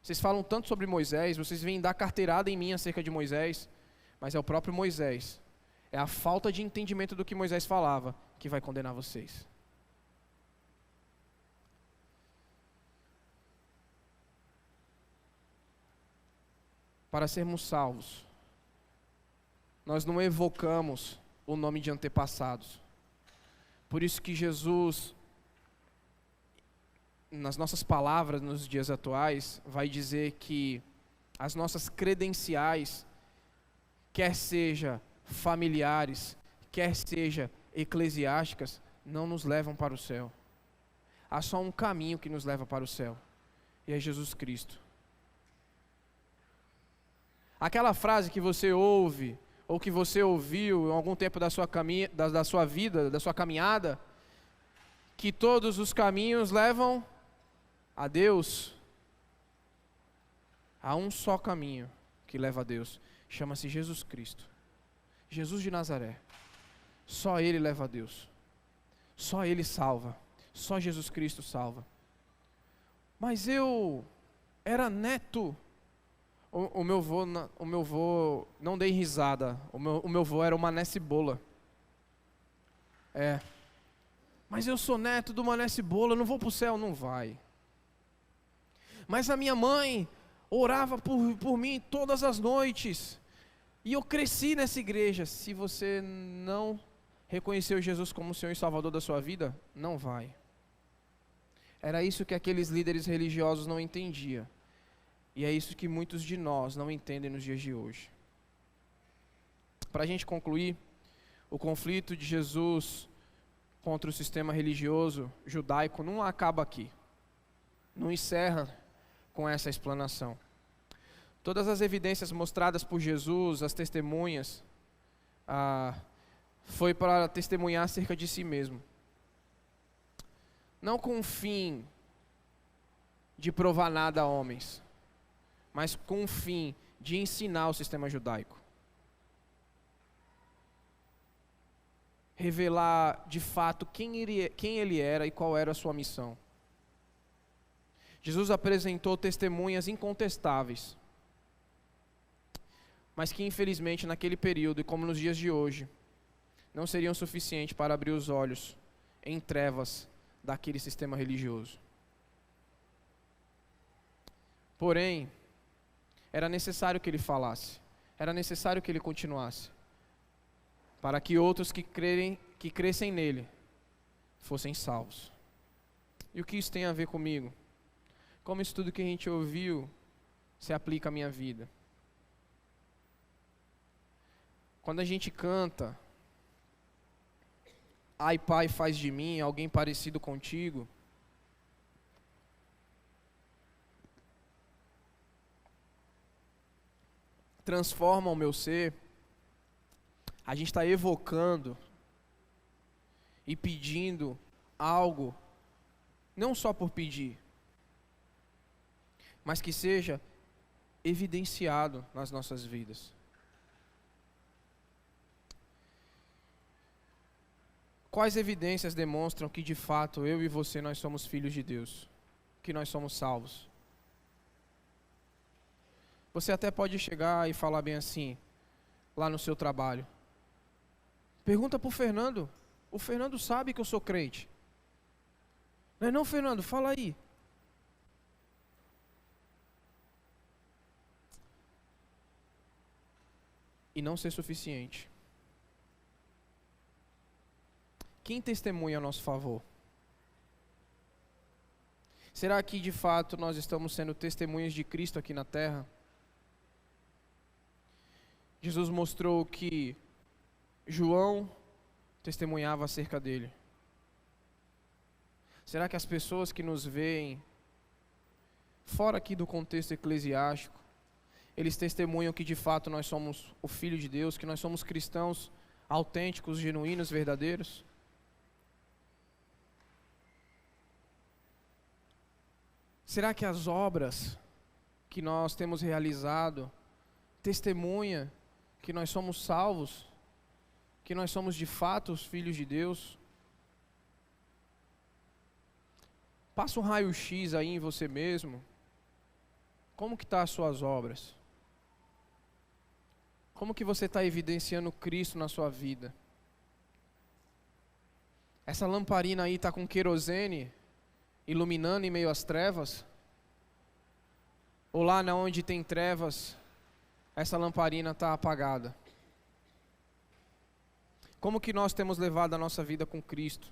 A: Vocês falam tanto sobre Moisés, vocês vêm dar carteirada em mim acerca de Moisés, mas é o próprio Moisés. É a falta de entendimento do que Moisés falava que vai condenar vocês. Para sermos salvos, nós não evocamos o nome de antepassados. Por isso que Jesus, nas nossas palavras nos dias atuais, vai dizer que as nossas credenciais, quer seja familiares, quer seja eclesiásticas, não nos levam para o céu. Há só um caminho que nos leva para o céu, e é Jesus Cristo. Aquela frase que você ouve, ou que você ouviu em algum tempo da sua vida, da sua caminhada, que todos os caminhos levam a Deus. Há um só caminho que leva a Deus, chama-se Jesus Cristo. Jesus de Nazaré. Só Ele leva a Deus. Só Ele salva. Só Jesus Cristo salva. Mas eu era neto. O meu vô, não dei risada, o meu vô era o Mané Cebola. Mas eu sou neto do Mané Cebola, eu não vou para o céu, não vai. Mas a minha mãe orava por mim todas as noites, e eu cresci nessa igreja. Se você não reconheceu Jesus como Senhor e Salvador da sua vida, não vai. Era isso que aqueles líderes religiosos não entendiam. E é isso que muitos de nós não entendem nos dias de hoje. Para a gente concluir, o conflito de Jesus contra o sistema religioso judaico não acaba aqui. Não encerra com essa explanação. Todas as evidências mostradas por Jesus, as testemunhas, foi para testemunhar acerca de si mesmo. Não com o fim de provar nada a homens, mas com o fim de ensinar o sistema judaico. Revelar de fato quem ele era e qual era a sua missão. Jesus apresentou testemunhas incontestáveis, mas que infelizmente naquele período, e como nos dias de hoje, não seriam suficientes para abrir os olhos em trevas daquele sistema religioso. Porém, era necessário que ele falasse, era necessário que ele continuasse, para que outros que crescem nele fossem salvos. E o que isso tem a ver comigo? Como isso tudo que a gente ouviu se aplica à minha vida? Quando a gente canta, ai Pai, faz de mim alguém parecido contigo, transforma o meu ser, a gente está evocando e pedindo algo, não só por pedir, mas que seja evidenciado nas nossas vidas. Quais evidências demonstram que de fato eu e você nós somos filhos de Deus, que nós somos salvos? Você até pode chegar e falar bem assim, lá no seu trabalho. Pergunta para o Fernando. O Fernando sabe que eu sou crente. Não é não, Fernando? Fala aí. E não ser suficiente. Quem testemunha a nosso favor? Será que de fato nós estamos sendo testemunhas de Cristo aqui na terra? Jesus mostrou que João testemunhava acerca dele. Será que as pessoas que nos veem, fora aqui do contexto eclesiástico, eles testemunham que de fato nós somos o Filho de Deus, que nós somos cristãos autênticos, genuínos, verdadeiros? Será que as obras que nós temos realizado testemunha que nós somos salvos, que nós somos de fato os filhos de Deus? Passa um raio-x aí em você mesmo. Como que estão as suas obras? Como que você está evidenciando Cristo na sua vida? Essa lamparina aí está com querosene, iluminando em meio às trevas? Ou lá onde tem trevas, essa lamparina está apagada? Como que nós temos levado a nossa vida com Cristo?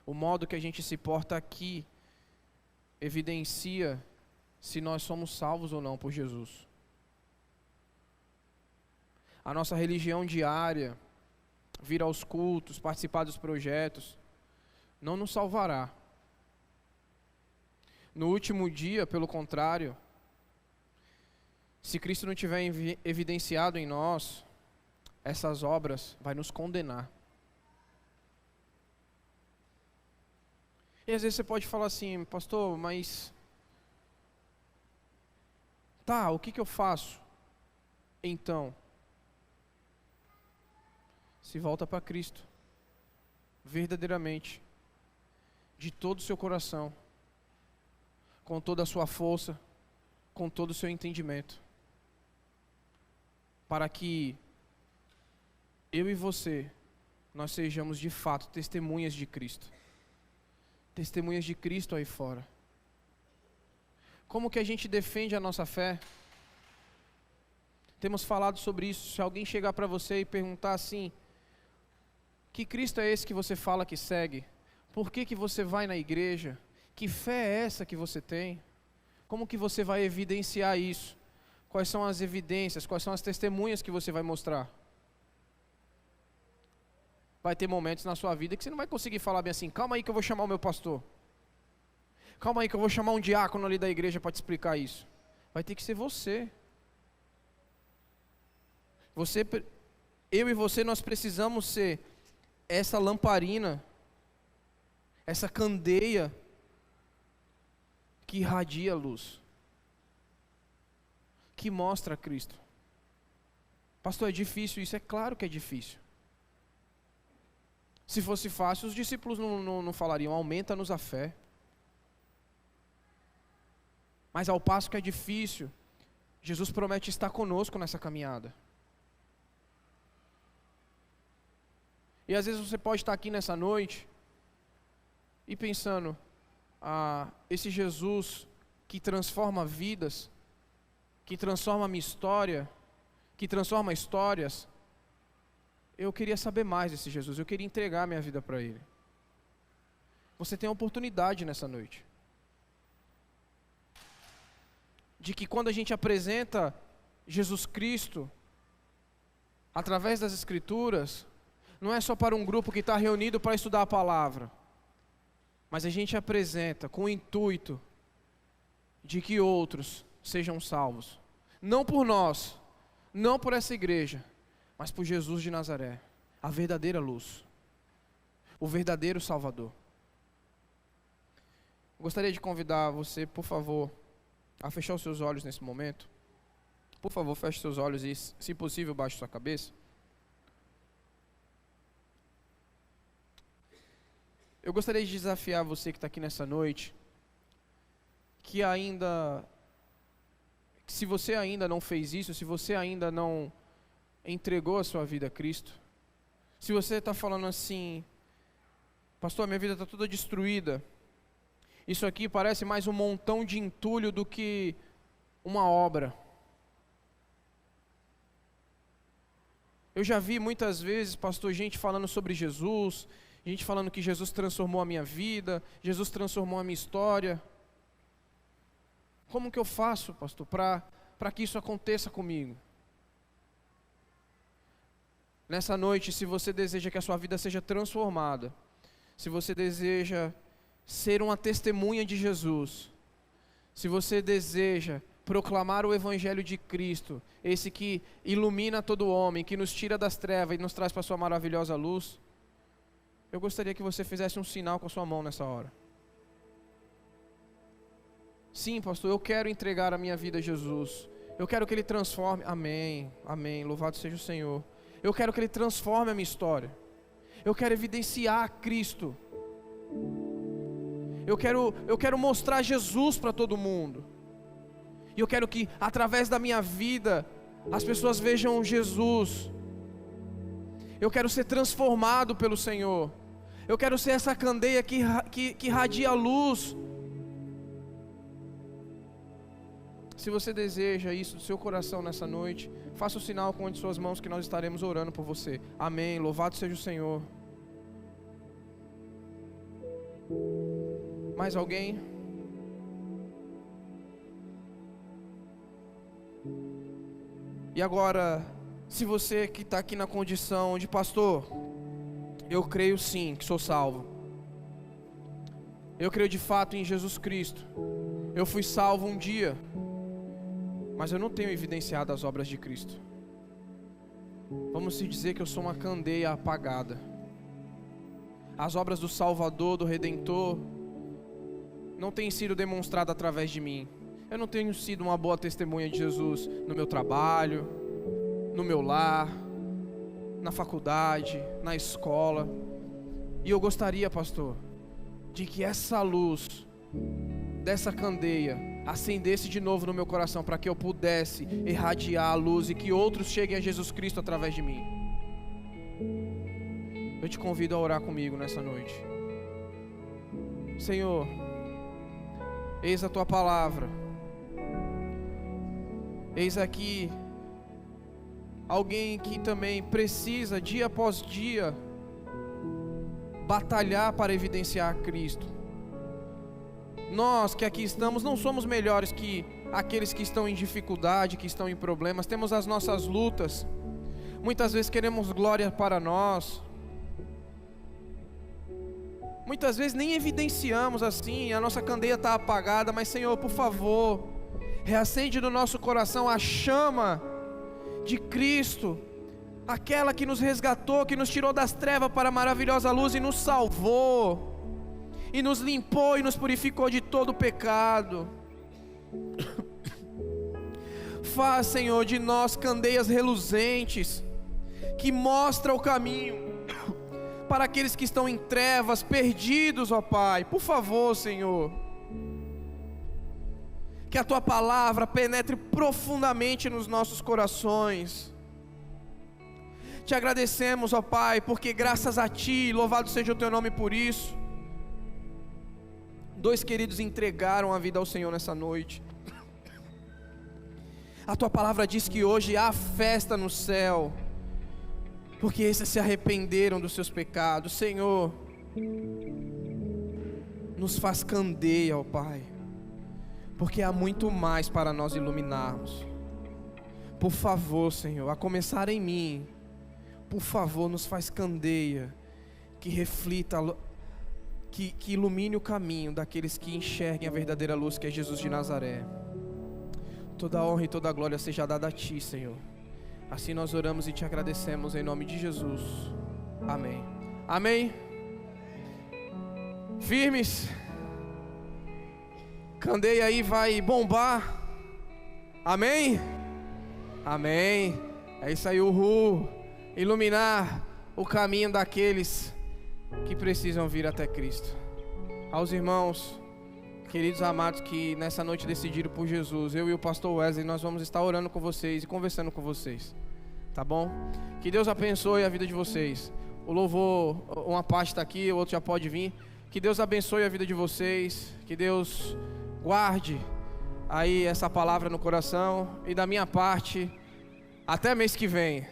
A: O modo que a gente se porta aqui evidencia se nós somos salvos ou não por Jesus. A nossa religião diária, vir aos cultos, participar dos projetos, não nos salvará. No último dia, pelo contrário, se Cristo não tiver evidenciado em nós, essas obras vai nos condenar. E às vezes você pode falar assim, pastor, mas tá, o que eu faço? Então, se volta para Cristo, verdadeiramente, de todo o seu coração, com toda a sua força, com todo o seu entendimento, para que eu e você, nós sejamos de fato testemunhas de Cristo. Testemunhas de Cristo aí fora. Como que a gente defende a nossa fé? Temos falado sobre isso. Se alguém chegar para você e perguntar assim, que Cristo é esse que você fala que segue? Por que você vai na igreja? Que fé é essa que você tem? Como que você vai evidenciar isso? Quais são as evidências, quais são as testemunhas que você vai mostrar? Vai ter momentos na sua vida que você não vai conseguir falar bem assim, calma aí que eu vou chamar o meu pastor. Calma aí que eu vou chamar um diácono ali da igreja para te explicar isso. Vai ter que ser você. Eu e você, nós precisamos ser essa lamparina, essa candeia que irradia a luz, que mostra a Cristo. Pastor, é difícil isso? É claro que é difícil. Se fosse fácil, os discípulos não falariam, aumenta-nos a fé. Mas ao passo que é difícil, Jesus promete estar conosco nessa caminhada. E às vezes você pode estar aqui nessa noite e pensando, esse Jesus que transforma vidas, que transforma a minha história, que transforma histórias, eu queria saber mais desse Jesus, eu queria entregar minha vida para Ele. Você tem a oportunidade nessa noite de que quando a gente apresenta Jesus Cristo através das Escrituras, não é só para um grupo que está reunido para estudar a palavra, mas a gente apresenta com o intuito de que outros sejam salvos, não por nós, não por essa igreja, mas por Jesus de Nazaré, a verdadeira luz, o verdadeiro Salvador. Gostaria de convidar você, por favor, a fechar os seus olhos nesse momento. Por favor, feche seus olhos e, se possível, baixe sua cabeça. Eu gostaria de desafiar você que está aqui nessa noite, se você ainda não fez isso, se você ainda não entregou a sua vida a Cristo, se você está falando assim, pastor, minha vida está toda destruída, isso aqui parece mais um montão de entulho do que uma obra. Eu já vi muitas vezes, pastor, gente falando sobre Jesus, gente falando que Jesus transformou a minha vida, Jesus transformou a minha história. Como que eu faço, pastor, para que isso aconteça comigo? Nessa noite, se você deseja que a sua vida seja transformada, se você deseja ser uma testemunha de Jesus, se você deseja proclamar o Evangelho de Cristo, esse que ilumina todo homem, que nos tira das trevas e nos traz para a sua maravilhosa luz, eu gostaria que você fizesse um sinal com a sua mão nessa hora. Sim, pastor, eu quero entregar a minha vida a Jesus. Eu quero que Ele transforme. Amém, amém, louvado seja o Senhor. Eu quero que Ele transforme a minha história. Eu quero evidenciar Cristo. Eu quero mostrar Jesus para todo mundo. E eu quero que através da minha vida as pessoas vejam Jesus. Eu quero ser transformado pelo Senhor. Eu quero ser essa candeia que irradia a luz. Se você deseja isso do seu coração nessa noite, faça o sinal com as suas mãos que nós estaremos orando por você. Amém, louvado seja o Senhor. Mais alguém? E agora, se você que está aqui na condição de pastor, eu creio sim que sou salvo. Eu creio de fato em Jesus Cristo. Eu fui salvo um dia, mas eu não tenho evidenciado as obras de Cristo. Vamos se dizer que eu sou uma candeia apagada. As obras do Salvador, do Redentor, não têm sido demonstradas através de mim. Eu não tenho sido uma boa testemunha de Jesus no meu trabalho, no meu lar, na faculdade, na escola. E eu gostaria, pastor, de que essa luz dessa candeia acendesse de novo no meu coração, para que eu pudesse irradiar a luz e que outros cheguem a Jesus Cristo através de mim. Eu te convido a orar comigo nessa noite. Senhor, eis a Tua palavra. Eis aqui alguém que também precisa, dia após dia, batalhar para evidenciar Cristo. Nós que aqui estamos não somos melhores que aqueles que estão em dificuldade, que estão em problemas. Temos as nossas lutas. Muitas vezes queremos glória para nós. Muitas vezes nem evidenciamos assim, a nossa candeia está apagada. Mas Senhor, por favor, Reacende no nosso coração a chama de Cristo, aquela que nos resgatou, que nos tirou das trevas para a maravilhosa luz e nos salvou, e nos limpou e nos purificou de todo pecado. Faz, Senhor, de nós candeias reluzentes, que mostra o caminho para aqueles que estão em trevas, perdidos, ó Pai. Por favor, Senhor, que a Tua palavra penetre profundamente nos nossos corações. Te agradecemos, ó Pai, porque graças a Ti, louvado seja o Teu nome por isso, 2 queridos entregaram a vida ao Senhor nessa noite. A Tua palavra diz que hoje há festa no céu, porque esses se arrependeram dos seus pecados. Senhor, nos faz candeia, ó Pai, porque há muito mais para nós iluminarmos. Por favor, Senhor, a começar em mim, por favor, nos faz candeia, que reflita, que ilumine o caminho daqueles que enxerguem a verdadeira luz, que é Jesus de Nazaré. Toda a honra e toda a glória seja dada a Ti, Senhor. Assim nós oramos e Te agradecemos em nome de Jesus. Amém. Amém. Firmes. Candeia aí vai bombar. Amém. Amém. É isso aí, uhul. Iluminar o caminho daqueles que precisam vir até Cristo. Aos irmãos queridos amados que nessa noite decidiram por Jesus, eu e o pastor Wesley, nós vamos estar orando com vocês e conversando com vocês, tá bom? Que Deus abençoe a vida de vocês. O louvor, uma parte está aqui, o outro já pode vir. Que Deus abençoe a vida de vocês, que Deus guarde aí essa palavra no coração. E da minha parte, até mês que vem.